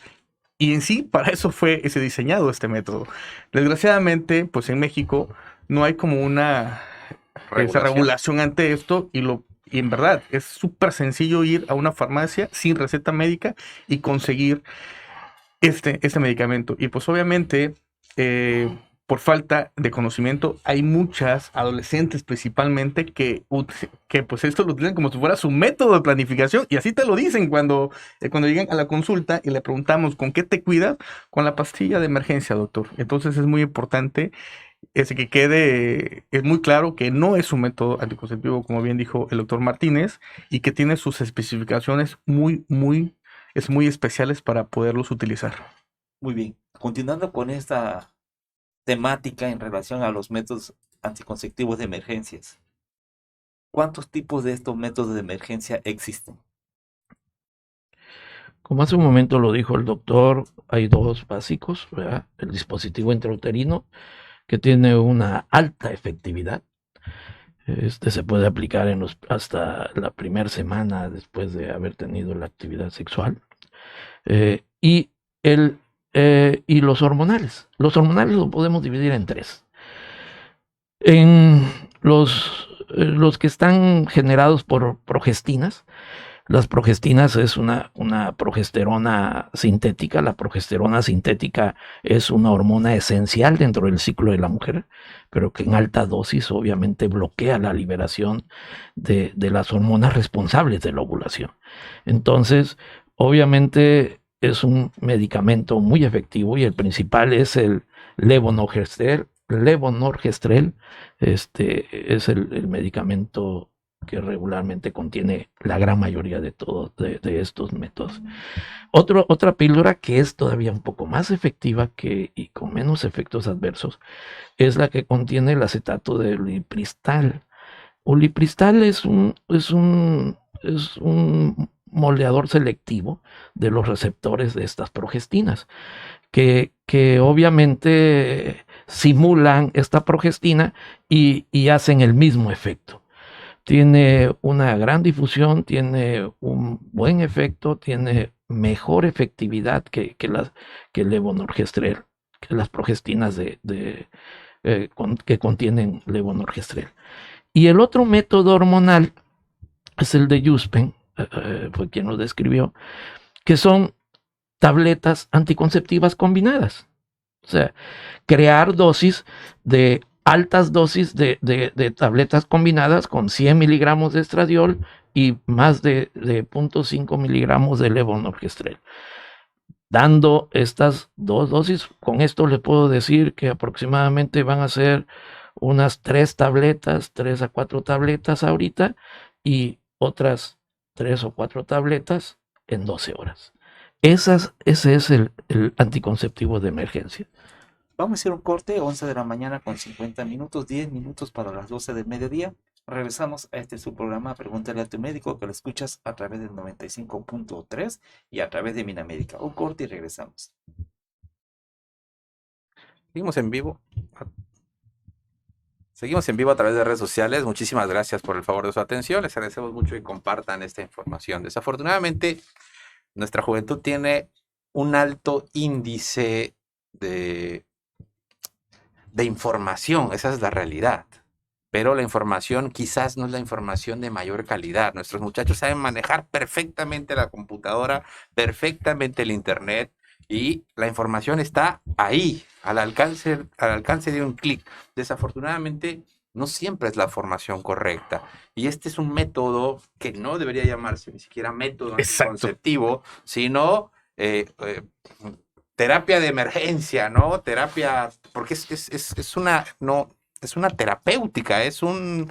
Y en sí, para eso fue diseñado este método. Desgraciadamente, pues en México no hay como una regulación ante esto y en verdad es súper sencillo ir a una farmacia sin receta médica y conseguir este medicamento. Y pues obviamente, por falta de conocimiento, hay muchas adolescentes principalmente que pues esto lo utilizan como si fuera su método de planificación, y así te lo dicen cuando llegan a la consulta y le preguntamos ¿con qué te cuidas? Con la pastilla de emergencia, doctor. Entonces es muy importante que quede muy claro que no es un método anticonceptivo, como bien dijo el doctor Martínez, y que tiene sus especificaciones muy especiales para poderlos utilizar. Muy bien. Continuando con esta temática en relación a los métodos anticonceptivos de emergencias, ¿cuántos tipos de estos métodos de emergencia existen? Como hace un momento lo dijo el doctor, hay 2 básicos, ¿verdad? El dispositivo intrauterino, que tiene una alta efectividad. Se puede aplicar hasta la primera semana después de haber tenido la actividad sexual. Y los hormonales. Los hormonales lo podemos dividir en 3. En los que están generados por progestinas. Las progestinas es una progesterona sintética. La progesterona sintética es una hormona esencial dentro del ciclo de la mujer, pero que en alta dosis obviamente bloquea la liberación de las hormonas responsables de la ovulación. Entonces, obviamente es un medicamento muy efectivo y el principal es el levonorgestrel. Levonorgestrel es el medicamento que regularmente contiene la gran mayoría de estos métodos. Otra píldora que es todavía un poco más efectiva y con menos efectos adversos es la que contiene el acetato de ulipristal. Ulipristal es un moldeador selectivo de los receptores de estas progestinas, que obviamente simulan esta progestina y hacen el mismo efecto. Tiene una gran difusión, tiene un buen efecto, tiene mejor efectividad que el levonorgestrel, que las progestinas que contienen levonorgestrel. Y el otro método hormonal es el de Yuspen, fue quien lo describió, que son tabletas anticonceptivas combinadas. O sea, crear altas dosis de tabletas combinadas con 100 miligramos de estradiol y más de 0.5 miligramos de levonorgestrel. Dando estas 2 dosis, con esto le puedo decir que aproximadamente van a ser unas 3 a 4 tabletas ahorita y otras 3 o 4 tabletas en 12 horas. Ese es el anticonceptivo de emergencia. Vamos a hacer un corte, 11 de la mañana con 50 minutos, 10 minutos para las 12 del mediodía. Regresamos a su programa Pregúntale a tu médico, que lo escuchas a través del 95.3 y a través de Minamérica. Un corte y regresamos. Seguimos en vivo. Seguimos en vivo a través de redes sociales. Muchísimas gracias por el favor de su atención. Les agradecemos mucho que compartan esta información. Desafortunadamente, nuestra juventud tiene un alto índice de información. Esa es la realidad. pero la información quizás no es la información de mayor calidad. Nuestros muchachos saben manejar perfectamente la computadora, perfectamente el internet, y la información está ahí, al alcance de un clic. Desafortunadamente, no siempre es la formación correcta. Y este es un método que no debería llamarse ni siquiera método anticonceptivo, sino terapia de emergencia, ¿no? Terapia, porque es una terapéutica, es una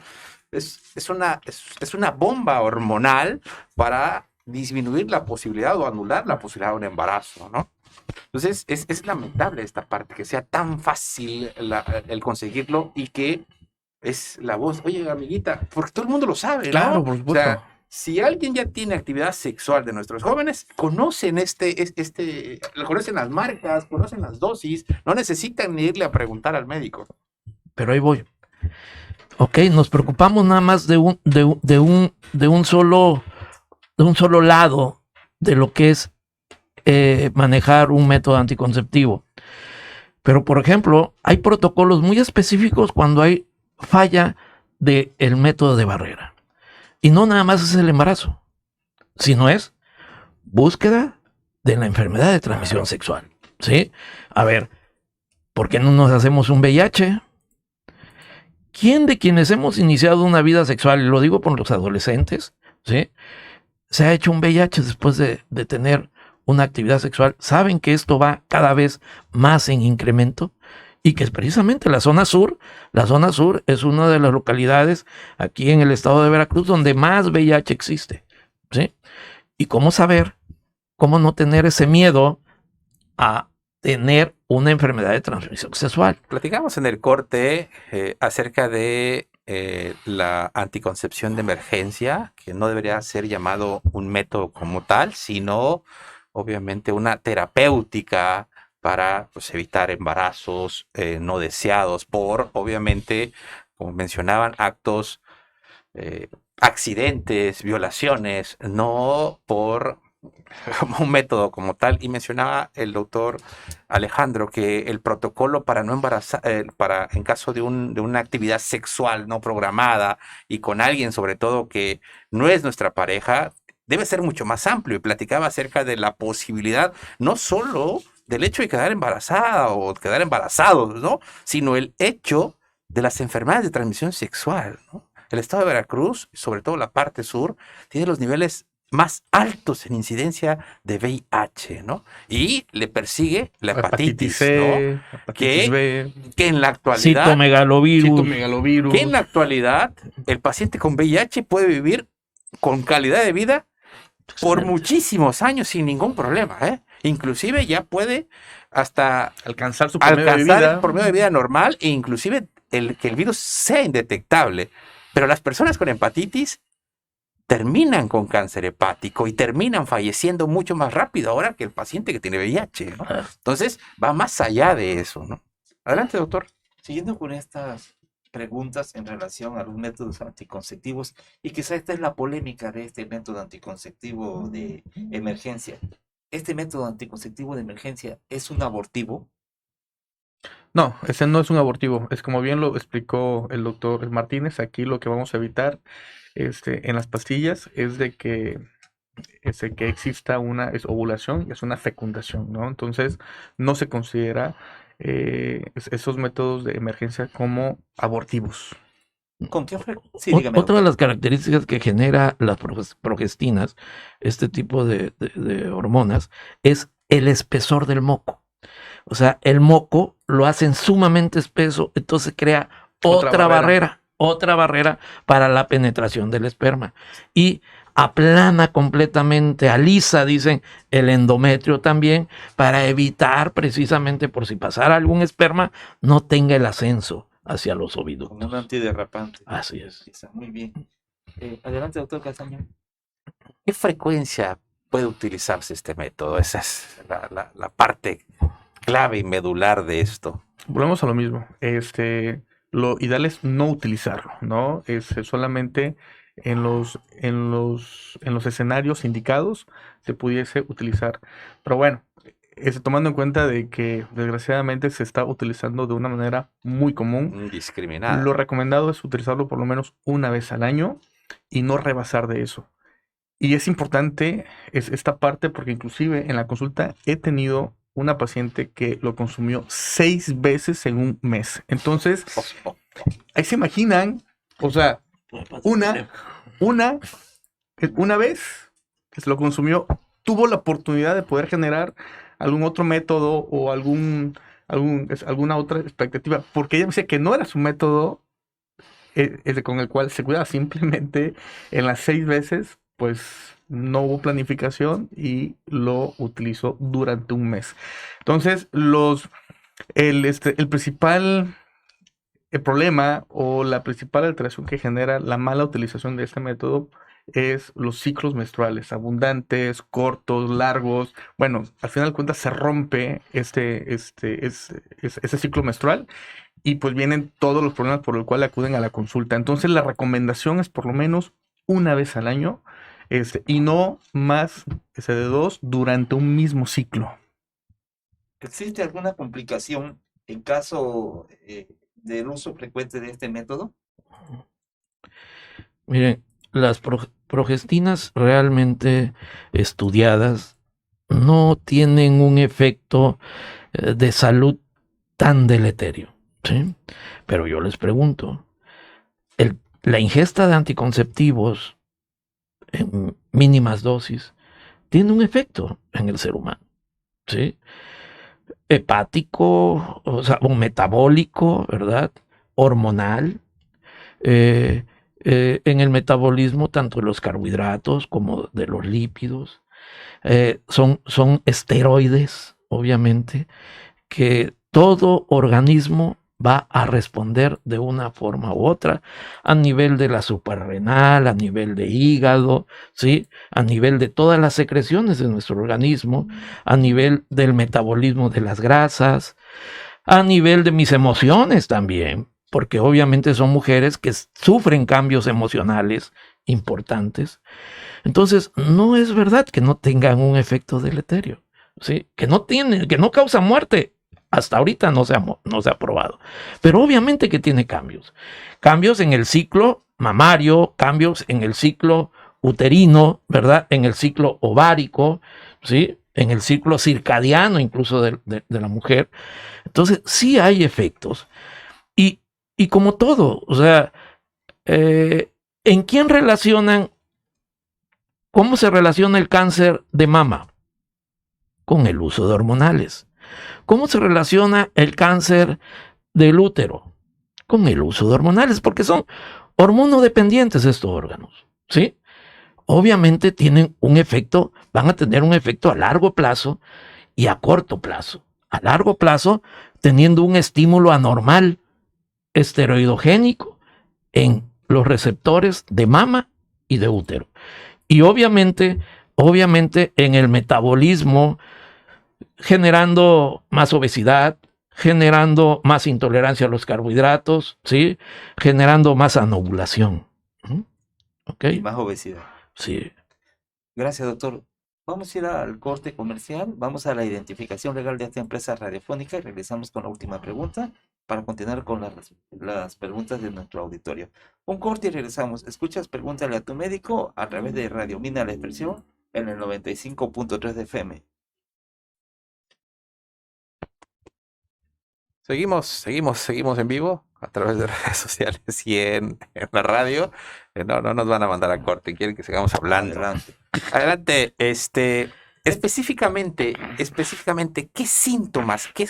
bomba hormonal para disminuir la posibilidad o anular la posibilidad de un embarazo, ¿no? Entonces, es lamentable esta parte, que sea tan fácil el conseguirlo y que es la voz, oye, amiguita, porque todo el mundo lo sabe, ¿no? Claro, por supuesto. O sea, si alguien ya tiene actividad sexual de nuestros jóvenes, conocen conocen las marcas, conocen las dosis, no necesitan ni irle a preguntar al médico. Pero ahí voy. Ok, nos preocupamos nada más de un solo lado de lo que es manejar un método anticonceptivo. Pero, por ejemplo, hay protocolos muy específicos cuando hay falla del método de barrera. Y no nada más es el embarazo, sino es búsqueda de la enfermedad de transmisión sexual. ¿Sí? A ver, ¿por qué no nos hacemos un VIH? ¿Quién de quienes hemos iniciado una vida sexual, y lo digo por los adolescentes, ¿sí?, se ha hecho un VIH después de tener una actividad sexual? Saben que esto va cada vez más en incremento y que es precisamente la zona sur es una de las localidades aquí en el estado de Veracruz donde más VIH existe, ¿sí? ¿Y cómo saber, cómo no tener ese miedo a tener una enfermedad de transmisión sexual? Platicamos en el corte acerca de la anticoncepción de emergencia, que no debería ser llamado un método como tal, sino obviamente una terapéutica para evitar embarazos no deseados por, obviamente, como mencionaban, actos, accidentes, violaciones, no por un método como tal. Y mencionaba el doctor Alejandro que el protocolo para no embarazar, en caso de una actividad sexual no programada y con alguien sobre todo que no es nuestra pareja, debe ser mucho más amplio, y platicaba acerca de la posibilidad no solo del hecho de quedar embarazada o quedar embarazados, ¿no?, sino el hecho de las enfermedades de transmisión sexual, ¿no? El estado de Veracruz, sobre todo la parte sur, tiene los niveles más altos en incidencia de VIH, ¿no? Y le persigue la hepatitis C, ¿no? Que en la actualidad... Citomegalovirus. Que en la actualidad el paciente con VIH puede vivir con calidad de vida por muchísimos años sin ningún problema, ¿eh? Inclusive ya puede hasta alcanzar su promedio de vida. El promedio de vida normal, e inclusive que el virus sea indetectable. Pero las personas con hepatitis terminan con cáncer hepático y terminan falleciendo mucho más rápido ahora que el paciente que tiene VIH, ¿no? Entonces va más allá de eso, ¿no? Adelante, doctor. Siguiendo con estas preguntas en relación a los métodos anticonceptivos, y quizá esta es la polémica de este método anticonceptivo de emergencia. ¿Este método anticonceptivo de emergencia es un abortivo? No, ese no es un abortivo. Es como bien lo explicó el doctor Martínez. Aquí lo que vamos a evitar en las pastillas es de que exista una ovulación y es una fecundación, ¿no? Entonces no se considera esos métodos de emergencia como abortivos. ¿Con qué Sí, otra de las características que genera las progestinas, este tipo de hormonas, es el espesor del moco. O sea, el moco lo hacen sumamente espeso, entonces crea otra barrera para la penetración del esperma. Y aplana completamente, alisa, dicen, el endometrio también, para evitar precisamente, por si pasara algún esperma, no tenga el ascenso hacia los oviductos. Como un antiderrapante. Así es. Muy bien. Adelante, doctor Castañón. ¿Qué frecuencia puede utilizarse este método? Esa es la parte clave y medular de esto. Volvemos a lo mismo. Lo ideal es no utilizarlo, ¿no? Es solamente en los escenarios indicados se pudiese utilizar. Pero bueno, tomando en cuenta de que desgraciadamente se está utilizando de una manera muy común. Indiscriminada. Lo recomendado es utilizarlo por lo menos una vez al año y no rebasar de eso. Y es importante esta parte porque inclusive en la consulta he tenido una paciente que lo consumió 6 veces en un mes. Entonces, ahí se imaginan, o sea, una vez que se lo consumió, tuvo la oportunidad de poder generar algún otro método o alguna otra expectativa, porque ella me decía que no era su método con el cual se cuidaba, simplemente en las 6 veces, pues no hubo planificación y lo utilizó durante un mes. Entonces, el principal problema o la principal alteración que genera la mala utilización de este método es los ciclos menstruales, abundantes, cortos, largos. Bueno, al final de cuentas se rompe ese ciclo menstrual y pues vienen todos los problemas por los cuales acuden a la consulta. Entonces la recomendación es por lo menos una vez al año y no más de 2 durante un mismo ciclo. ¿Existe alguna complicación en caso del uso frecuente de este método? Miren, las progestinas realmente estudiadas no tienen un efecto de salud tan deleterio, ¿sí? Pero yo les pregunto, la ingesta de anticonceptivos en mínimas dosis tiene un efecto en el ser humano, ¿sí? Hepático, o sea, un metabólico, ¿verdad? Hormonal, en el metabolismo tanto de los carbohidratos como de los lípidos. Son esteroides, obviamente, que todo organismo va a responder de una forma u otra, a nivel de la suprarrenal, a nivel de hígado, ¿sí? A nivel de todas las secreciones de nuestro organismo, a nivel del metabolismo de las grasas, a nivel de mis emociones también, porque obviamente son mujeres que sufren cambios emocionales importantes. Entonces, no es verdad que no tengan un efecto deleterio, ¿sí? Que no causa muerte. Hasta ahorita no se ha probado. Pero obviamente que tiene cambios. Cambios en el ciclo mamario, cambios en el ciclo uterino, ¿verdad? En el ciclo ovárico, ¿sí? En el ciclo circadiano incluso de la mujer. Entonces, sí hay efectos. Y como todo, o sea, ¿en quién relacionan? ¿Cómo se relaciona el cáncer de mama? Con el uso de hormonales. ¿Cómo se relaciona el cáncer del útero? Con el uso de hormonales, porque son hormonodependientes estos órganos, ¿sí? Obviamente tienen un efecto, van a tener un efecto a largo plazo y a corto plazo. A largo plazo, teniendo un estímulo anormal esteroidogénico en los receptores de mama y de útero. Y obviamente en el metabolismo, generando más obesidad, generando más intolerancia a los carbohidratos, ¿sí? Generando más anovulación. ¿Okay? Y más obesidad. Sí. Gracias, doctor. Vamos a ir al corte comercial, vamos a la identificación legal de esta empresa radiofónica y regresamos con la última pregunta para continuar con las preguntas de nuestro auditorio. Un corte y regresamos. Escuchas Pregúntale a tu médico a través de Radio Mina La Expresión en el 95.3 de FM. Seguimos en vivo a través de redes sociales y en la radio. No nos van a mandar a corte, quieren que sigamos hablando. Adelante, específicamente, ¿qué síntomas, qué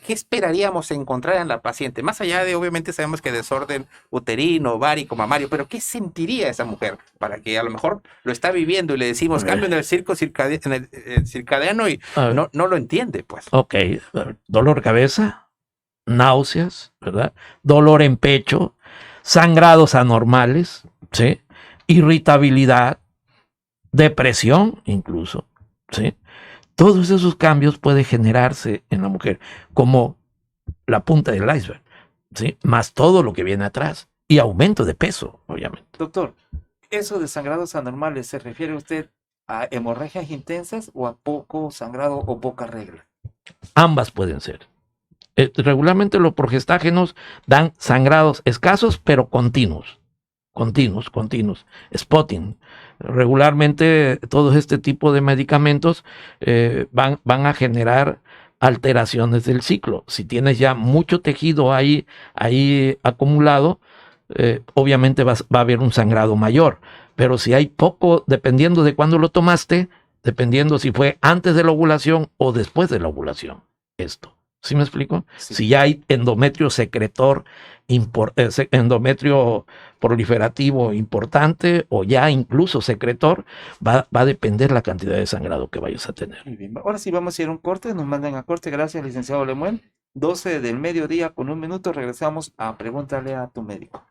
esperaríamos encontrar en la paciente? Más allá de, obviamente, sabemos que desorden uterino, ovárico, mamario, pero ¿qué sentiría esa mujer para que a lo mejor lo está viviendo y le decimos cambio en el circadiano y no lo entiende, pues? Ok, dolor de cabeza, náuseas, ¿verdad? Dolor en pecho, sangrados anormales, ¿sí? Irritabilidad, depresión incluso, ¿sí? Todos esos cambios pueden generarse en la mujer como la punta del iceberg, ¿sí? Más todo lo que viene atrás y aumento de peso, obviamente. Doctor, eso de sangrados anormales, ¿se refiere usted a hemorragias intensas o a poco sangrado o poca regla? Ambas pueden ser. Regularmente los progestágenos dan sangrados escasos, pero continuos. Spotting. Regularmente todos este tipo de medicamentos van a generar alteraciones del ciclo. Si tienes ya mucho tejido ahí acumulado, obviamente va a haber un sangrado mayor. Pero si hay poco, dependiendo de cuándo lo tomaste, dependiendo si fue antes de la ovulación o después de la ovulación, esto. ¿Sí me explico? Sí. Si ya hay endometrio secretor, endometrio proliferativo importante o ya incluso secretor, va a depender la cantidad de sangrado que vayas a tener. Muy bien. Ahora sí vamos a ir a un corte. Nos mandan a corte. Gracias, licenciado Lemuel. 12 del mediodía con 1 minuto. Regresamos a Pregúntale a tu médico.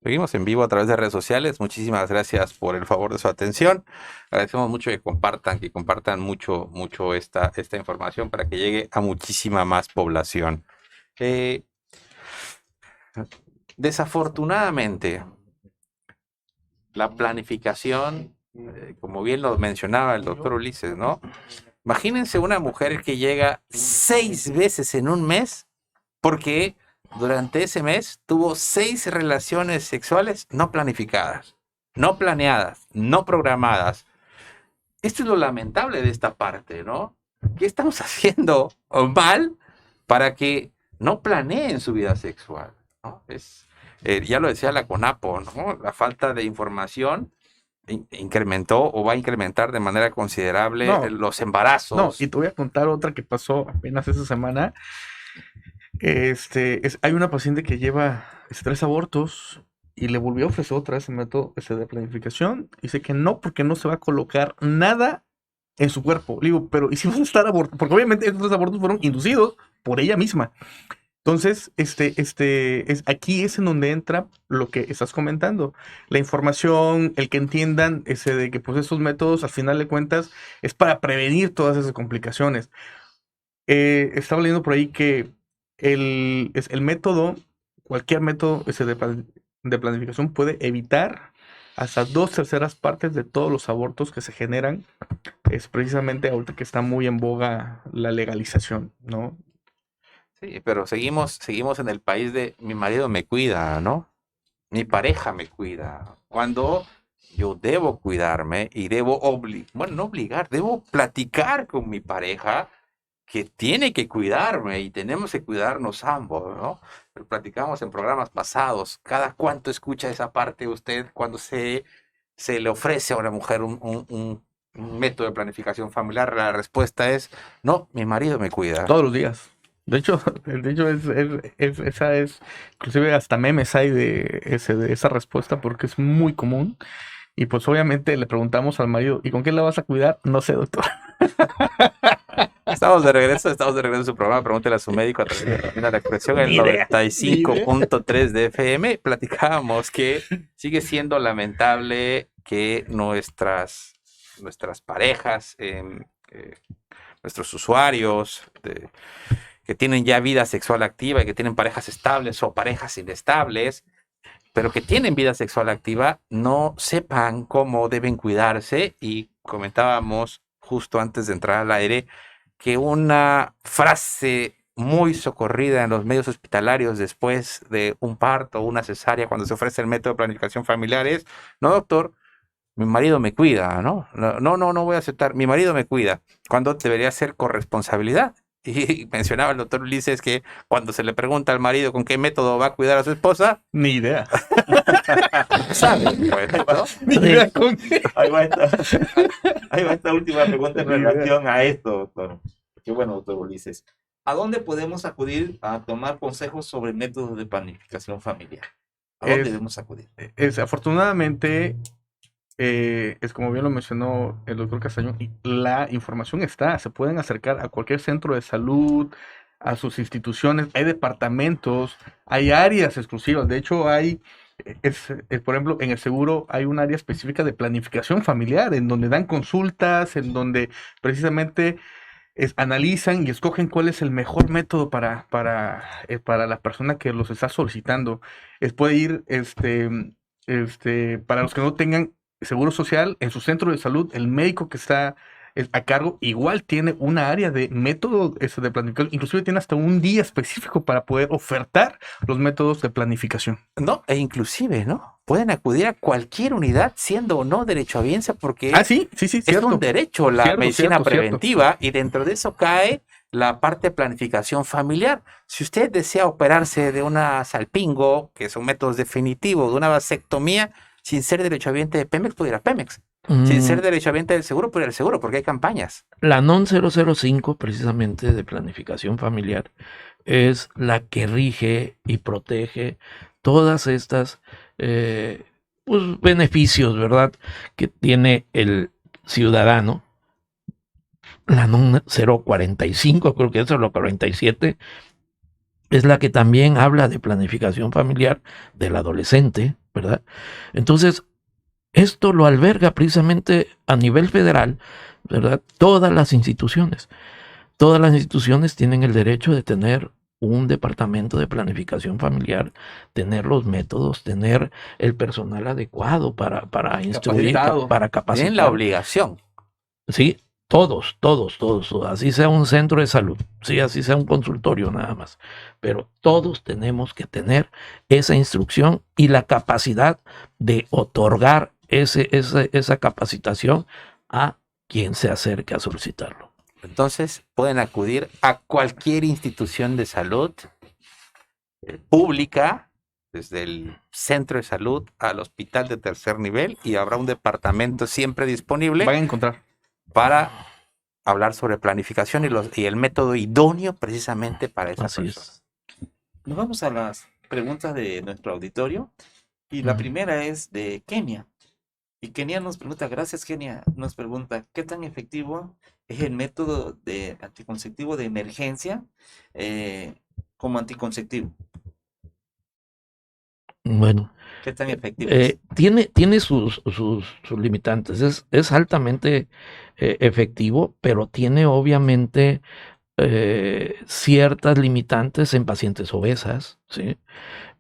Seguimos en vivo a través de redes sociales. Muchísimas gracias por el favor de su atención. Agradecemos mucho que compartan mucho esta información para que llegue a muchísima más población. Desafortunadamente, la planificación, como bien lo mencionaba el doctor Ulises, ¿no? Imagínense una mujer que llega 6 veces en un mes porque durante ese mes tuvo 6 relaciones sexuales no planificadas, no planeadas, no programadas. Esto es lo lamentable de esta parte, ¿no? ¿Qué estamos haciendo mal para que no planeen su vida sexual, ¿no? Ya lo decía la CONAPO, ¿no? La falta de información incrementó o va a incrementar de manera considerable los embarazos. No, y te voy a contar otra que pasó apenas esa semana. Hay una paciente que lleva 3 abortos y le volvió a ofrecer otra vez el método de planificación. Dice que no, porque no se va a colocar nada en su cuerpo. Le digo, pero ¿y si vas a estar abortando? Porque obviamente estos 3 abortos fueron inducidos por ella misma. Entonces, aquí es en donde entra lo que estás comentando. La información, el que entiendan de que pues estos métodos, al final de cuentas, es para prevenir todas esas complicaciones. Estaba leyendo por ahí que el método, cualquier método de planificación puede evitar hasta 2/3 partes de todos los abortos que se generan. Es precisamente ahorita que está muy en boga la legalización, ¿no? Sí, pero seguimos en el país de mi marido me cuida, ¿no? Mi pareja me cuida. Cuando yo debo cuidarme y debo debo platicar con mi pareja que tiene que cuidarme y tenemos que cuidarnos ambos, ¿no? Lo platicamos en programas pasados. ¿Cada cuánto escucha esa parte usted cuando se le ofrece a una mujer un método de planificación familiar? La respuesta es, no, mi marido me cuida. Todos los días. De hecho, esa es, inclusive hasta memes hay de esa respuesta porque es muy común. Y pues obviamente le preguntamos al marido, ¿y con qué la vas a cuidar? No sé, doctor. Estamos de regreso en su programa Pregúntale a su médico a través de la expresión el 95.3 de FM. Platicábamos que sigue siendo lamentable que nuestras parejas, nuestros usuarios que tienen ya vida sexual activa y que tienen parejas estables o parejas inestables, pero que tienen vida sexual activa, no sepan cómo deben cuidarse. Y comentábamos justo antes de entrar al aire que una frase muy socorrida en los medios hospitalarios después de un parto o una cesárea, cuando se ofrece el método de planificación familiar, es, no, doctor, mi marido me cuida, ¿no? No voy a aceptar, mi marido me cuida, cuando debería ser corresponsabilidad. Y mencionaba el doctor Ulises que cuando se le pregunta al marido con qué método va a cuidar a su esposa, ni idea. ¿Sabe? Pues, ¿no? Ni idea con qué. Ahí va esta última pregunta en relación a esto, doctor. Qué bueno, doctor Ulises. ¿A dónde podemos acudir a tomar consejos sobre métodos de planificación familiar? ¿A dónde debemos acudir? Afortunadamente, es como bien lo mencionó el doctor Castañón, la información está, se pueden acercar a cualquier centro de salud, a sus instituciones, hay departamentos, hay áreas exclusivas. De hecho, por ejemplo, en el seguro hay un área específica de planificación familiar, en donde dan consultas, en donde precisamente analizan y escogen cuál es el mejor método para la persona que los está solicitando. Puede ir, para los que no tengan seguro social, en su centro de salud, el médico que está a cargo igual tiene una área de método de planificación, inclusive tiene hasta un día específico para poder ofertar los métodos de planificación. No, e inclusive, ¿no? Pueden acudir a cualquier unidad, siendo o no derechohabiense, porque sí, es cierto. un derecho la Cierto, medicina cierto. preventiva, y dentro de eso cae la parte de planificación familiar. Si usted desea operarse de una salpingo, que son métodos definitivos, de una vasectomía, sin ser derechohabiente de Pemex, puede ir a Pemex. Sin ser derechohabiente del seguro, puede ir al seguro, porque hay campañas. La NON 005, precisamente de planificación familiar, es la que rige y protege todas estas beneficios, ¿verdad?, que tiene el ciudadano. La NON 045, creo que es la 47, es la que también habla de planificación familiar del adolescente, ¿verdad? Entonces, esto lo alberga precisamente a nivel federal, ¿verdad? Todas las instituciones tienen el derecho de tener un departamento de planificación familiar, tener los métodos, tener el personal adecuado para instruir, para capacitar. Tienen la obligación. Sí, todos, así sea un centro de salud, sí, así sea un consultorio nada más, pero todos tenemos que tener esa instrucción y la capacidad de otorgar esa capacitación a quien se acerque a solicitarlo. Entonces pueden acudir a cualquier institución de salud pública, desde el centro de salud al hospital de tercer nivel, y habrá un departamento siempre disponible. Van a encontrar para hablar sobre planificación y el método idóneo precisamente para esa persona. Nos vamos a las preguntas de nuestro auditorio, y la primera es de Kenia. Y Kenia nos pregunta, gracias Kenia, nos pregunta, ¿qué tan efectivo es el método de anticonceptivo de emergencia como anticonceptivo? Bueno, ¿Qué tan efectivo es? tiene sus limitantes. Es altamente efectivo, pero tiene obviamente ciertas limitantes en pacientes obesas, ¿sí?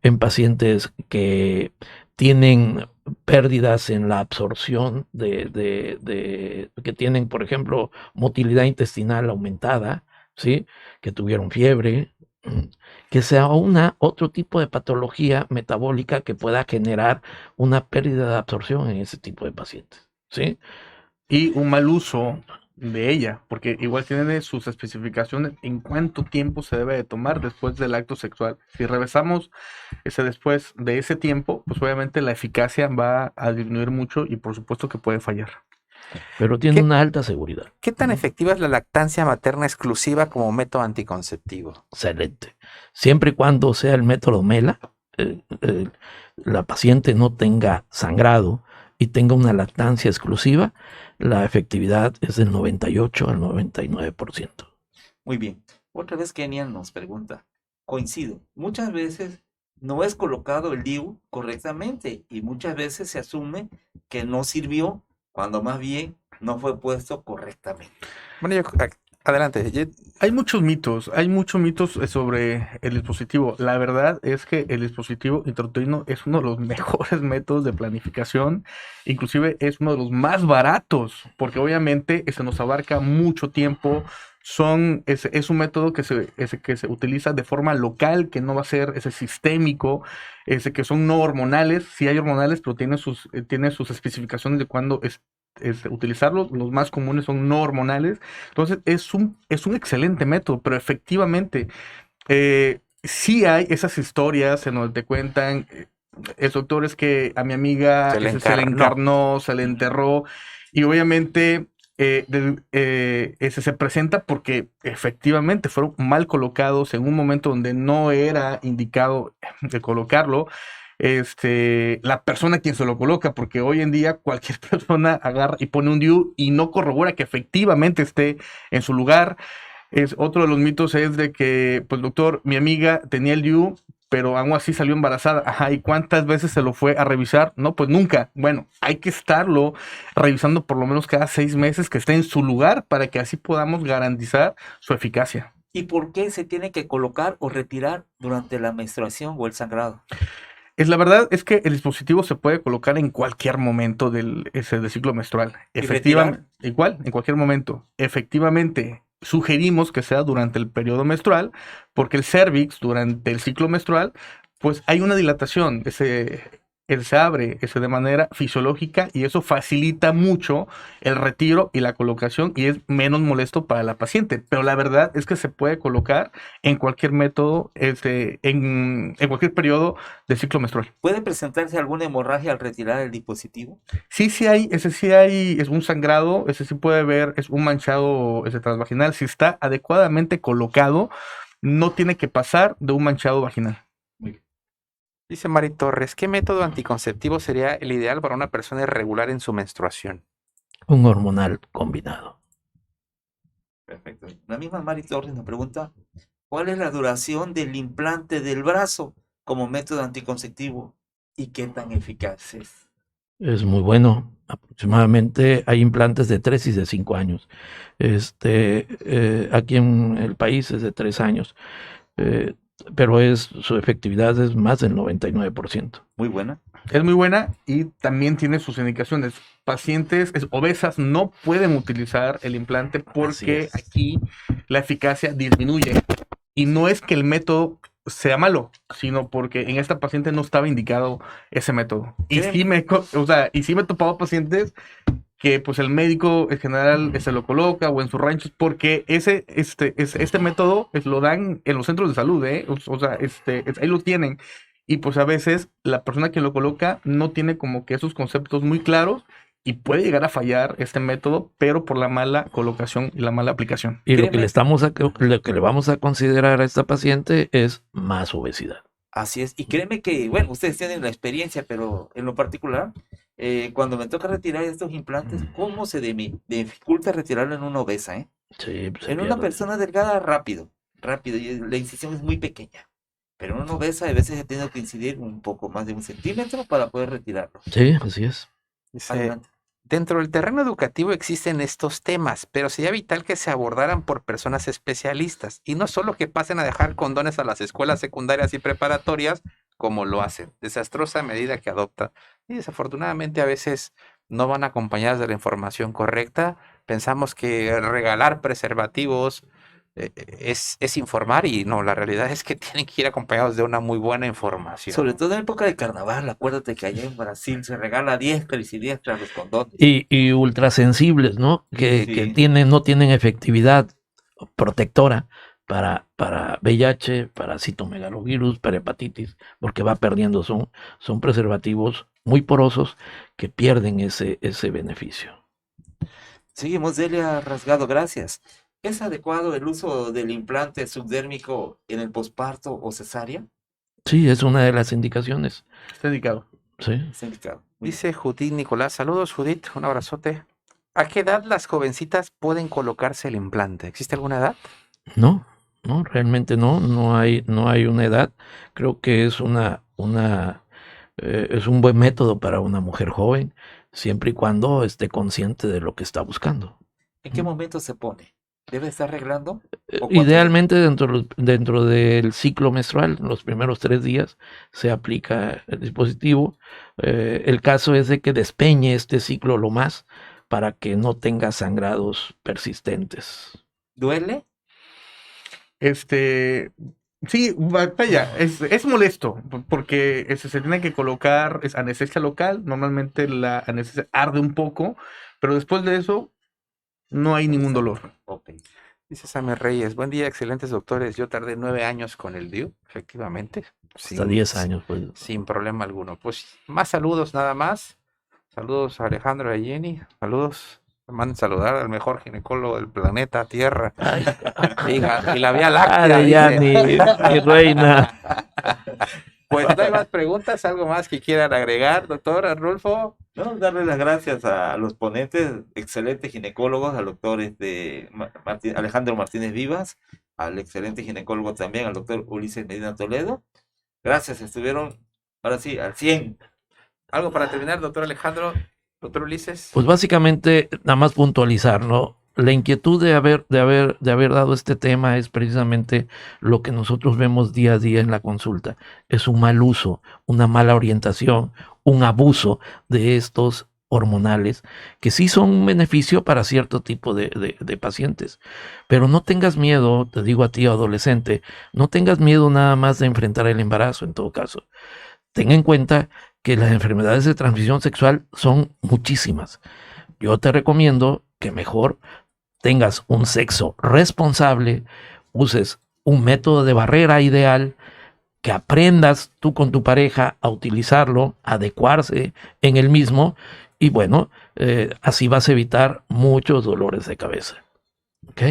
En pacientes que tienen pérdidas en la absorción que tienen, por ejemplo, motilidad intestinal aumentada, ¿sí? Que tuvieron fiebre, que sea otro tipo de patología metabólica que pueda generar una pérdida de absorción en ese tipo de pacientes, ¿sí? Y un mal uso de ella, porque igual tiene sus especificaciones en cuánto tiempo se debe de tomar después del acto sexual. Si regresamos después de ese tiempo, pues obviamente la eficacia va a disminuir mucho y por supuesto que puede fallar. Pero tiene una alta seguridad. ¿Qué tan efectiva es la lactancia materna exclusiva como método anticonceptivo? Excelente. Siempre y cuando sea el método MELA, la paciente no tenga sangrado y tenga una lactancia exclusiva, la efectividad es del 98 al 99%. Muy bien. Otra vez Kenia nos pregunta, coincido, muchas veces no es colocado el DIU correctamente y muchas veces se asume que no sirvió cuando más bien no fue puesto correctamente. Bueno, adelante. Hay muchos mitos sobre el dispositivo. La verdad es que el dispositivo intrauterino es uno de los mejores métodos de planificación, inclusive es uno de los más baratos, porque obviamente se nos abarca mucho tiempo. Es un método que se utiliza de forma local, que no va a ser sistémico, que son no hormonales. Sí hay hormonales, pero tiene sus especificaciones de cuándo utilizarlos. Los más comunes son no hormonales. Entonces es un excelente método, pero efectivamente sí hay esas historias en donde te cuentan el doctor es que a mi amiga se le encarnó, se le enterró, y obviamente se presenta porque efectivamente fueron mal colocados en un momento donde no era indicado de colocarlo. La persona quien se lo coloca, porque hoy en día cualquier persona agarra y pone un DIU y no corrobora que efectivamente esté en su lugar. Otro de los mitos es de que, pues doctor, mi amiga tenía el DIU, pero aún así salió embarazada. Ajá, ¿y cuántas veces se lo fue a revisar? No, pues nunca. Bueno, hay que estarlo revisando por lo menos cada 6 meses que esté en su lugar para que así podamos garantizar su eficacia. ¿Y por qué se tiene que colocar o retirar durante la menstruación o el sangrado? La verdad es que el dispositivo se puede colocar en cualquier momento del ciclo menstrual. ¿Y Efectivamente, igual, en cualquier momento. Efectivamente, sugerimos que sea durante el periodo menstrual, porque el cérvix durante el ciclo menstrual, pues hay una dilatación, él se abre de manera fisiológica y eso facilita mucho el retiro y la colocación y es menos molesto para la paciente. Pero la verdad es que se puede colocar en cualquier método, en cualquier periodo del ciclo menstrual. ¿Puede presentarse alguna hemorragia al retirar el dispositivo? Sí, sí hay, es un sangrado, ese sí puede haber, es un manchado transvaginal. Si está adecuadamente colocado, no tiene que pasar de un manchado vaginal. Dice Mari Torres, ¿qué método anticonceptivo sería el ideal para una persona irregular en su menstruación? Un hormonal combinado. Perfecto. La misma Mari Torres nos pregunta, ¿cuál es la duración del implante del brazo como método anticonceptivo y qué tan eficaz es? Es muy bueno. Aproximadamente hay implantes de 3 y de 5 años. Aquí en el país es de 3 años. Pero su efectividad es más del 99%. Muy buena. Es muy buena y también tiene sus indicaciones. Pacientes obesas no pueden utilizar el implante porque aquí la eficacia disminuye. Y no es que el método sea malo, sino porque en esta paciente no estaba indicado ese método. Y sí me he topado pacientes que pues el médico en general se lo coloca o en sus ranchos porque este método lo dan en los centros de salud, ahí lo tienen y pues a veces la persona que lo coloca no tiene como que esos conceptos muy claros y puede llegar a fallar este método, pero por la mala colocación y la mala aplicación. Y lo que le vamos a considerar a esta paciente es más obesidad. Así es, y créeme que, bueno, ustedes tienen la experiencia, pero en lo particular, cuando me toca retirar estos implantes, ¿cómo se dificulta retirarlo en una obesa, Sí, pues en una persona delgada, rápido, y la incisión es muy pequeña, pero en una obesa a veces he tenido que incidir un poco más de 1 centímetro para poder retirarlo. Sí, así es. Adelante. Dentro del terreno educativo existen estos temas, pero sería vital que se abordaran por personas especialistas y no solo que pasen a dejar condones a las escuelas secundarias y preparatorias como lo hacen. Desastrosa medida que adopta. Y desafortunadamente a veces no van acompañadas de la información correcta. Pensamos que regalar preservativos es informar y no, la realidad es que tienen que ir acompañados de una muy buena información. Sobre todo en época de carnaval, acuérdate que allá en Brasil se regala diestra y siniestra los condones. Y ultrasensibles, ¿no? Que no tienen efectividad protectora para VIH, para citomegalovirus, para hepatitis, porque va perdiendo, son preservativos muy porosos que pierden ese beneficio. Seguimos, Delia Rasgado, gracias. ¿Es adecuado el uso del implante subdérmico en el posparto o cesárea? Sí, es una de las indicaciones. Está indicado. Sí. Está indicado. Dice Judith Nicolás, saludos Judith, un abrazote. ¿A qué edad las jovencitas pueden colocarse el implante? ¿Existe alguna edad? No, realmente no hay una edad. Creo que es es un buen método para una mujer joven, siempre y cuando esté consciente de lo que está buscando. ¿En qué momento se pone? ¿Debe estar arreglando? Idealmente dentro del ciclo menstrual, en los primeros 3 días, se aplica el dispositivo. El caso es de que despeñe este ciclo lo más para que no tenga sangrados persistentes. ¿Duele? Sí, vaya, es molesto porque se tiene que colocar anestesia local. Normalmente la anestesia arde un poco, pero después de eso no hay ningún dolor. Okay. Dice Sammy Reyes, buen día, excelentes doctores. Yo tardé 9 años con el DIU, efectivamente. Hasta 10 años, pues. Sin problema alguno. Pues más saludos nada más. Saludos a Alejandro y a Jenny. Saludos. Me mandan saludar al mejor ginecólogo del planeta Tierra. Y la Vía Láctea. Mi reina. Pues no hay más preguntas, algo más que quieran agregar, doctor Arnulfo. No, darle las gracias a los ponentes, excelentes ginecólogos, al doctor Alejandro Martínez Vivas, al excelente ginecólogo también, al doctor Ulises Medina Toledo. Gracias, estuvieron ahora sí al 100. Algo para terminar, doctor Alejandro, doctor Ulises. Pues básicamente, nada más puntualizar, ¿no? La inquietud de haber dado este tema es precisamente lo que nosotros vemos día a día en la consulta. Es un mal uso, una mala orientación, un abuso de estos hormonales, que sí son un beneficio para cierto tipo de pacientes. Pero no tengas miedo, te digo a ti, adolescente, no tengas miedo nada más de enfrentar el embarazo en todo caso. Ten en cuenta que las enfermedades de transmisión sexual son muchísimas. Yo te recomiendo que mejor tengas un sexo responsable, uses un método de barrera ideal, que aprendas tú con tu pareja a utilizarlo, a adecuarse en el mismo, y bueno, así vas a evitar muchos dolores de cabeza. ¿Ok?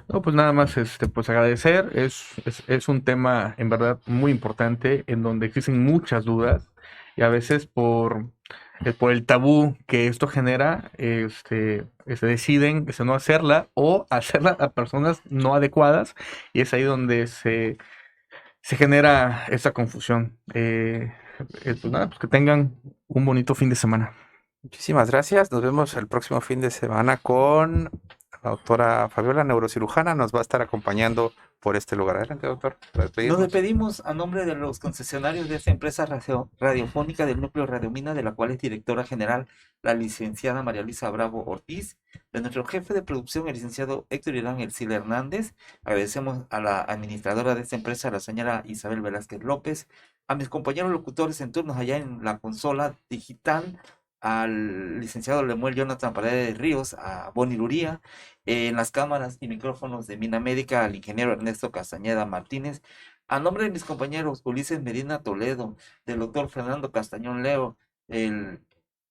No, pues nada más pues agradecer. Es un tema en verdad muy importante en donde existen muchas dudas y a veces por el tabú que esto genera, se deciden no hacerla o hacerla a personas no adecuadas y es ahí donde se genera esa confusión. Pues nada, pues que tengan un bonito fin de semana. Muchísimas gracias. Nos vemos el próximo fin de semana con la doctora Fabiola, neurocirujana. Nos va a estar acompañando por este lugar. Adelante, doctor. Nos despedimos a nombre de los concesionarios de esta empresa radiofónica del Núcleo Radiomina, de la cual es directora general la licenciada María Luisa Bravo Ortiz, de nuestro jefe de producción, el licenciado Héctor Irán Ercila Hernández. Agradecemos a la administradora de esta empresa, la señora Isabel Velázquez López, a mis compañeros locutores en turnos allá en la consola digital, al licenciado Lemuel Jonathan Paredes Ríos, a Bonnie Luría, en las cámaras y micrófonos de Mina Médica, al ingeniero Ernesto Castañeda Martínez, a nombre de mis compañeros Ulises Medina Toledo, del doctor Fernando Castañón Leo, el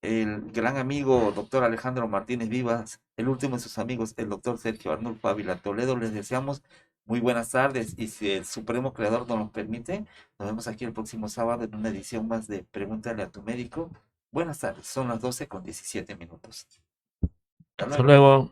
gran amigo doctor Alejandro Martínez Vivas, el último de sus amigos, el doctor Sergio Arnulfo Ávila Toledo, les deseamos muy buenas tardes y si el Supremo Creador nos lo permite, nos vemos aquí el próximo sábado en una edición más de Pregúntale a tu médico. Buenas tardes, son las 12:17. Hasta luego.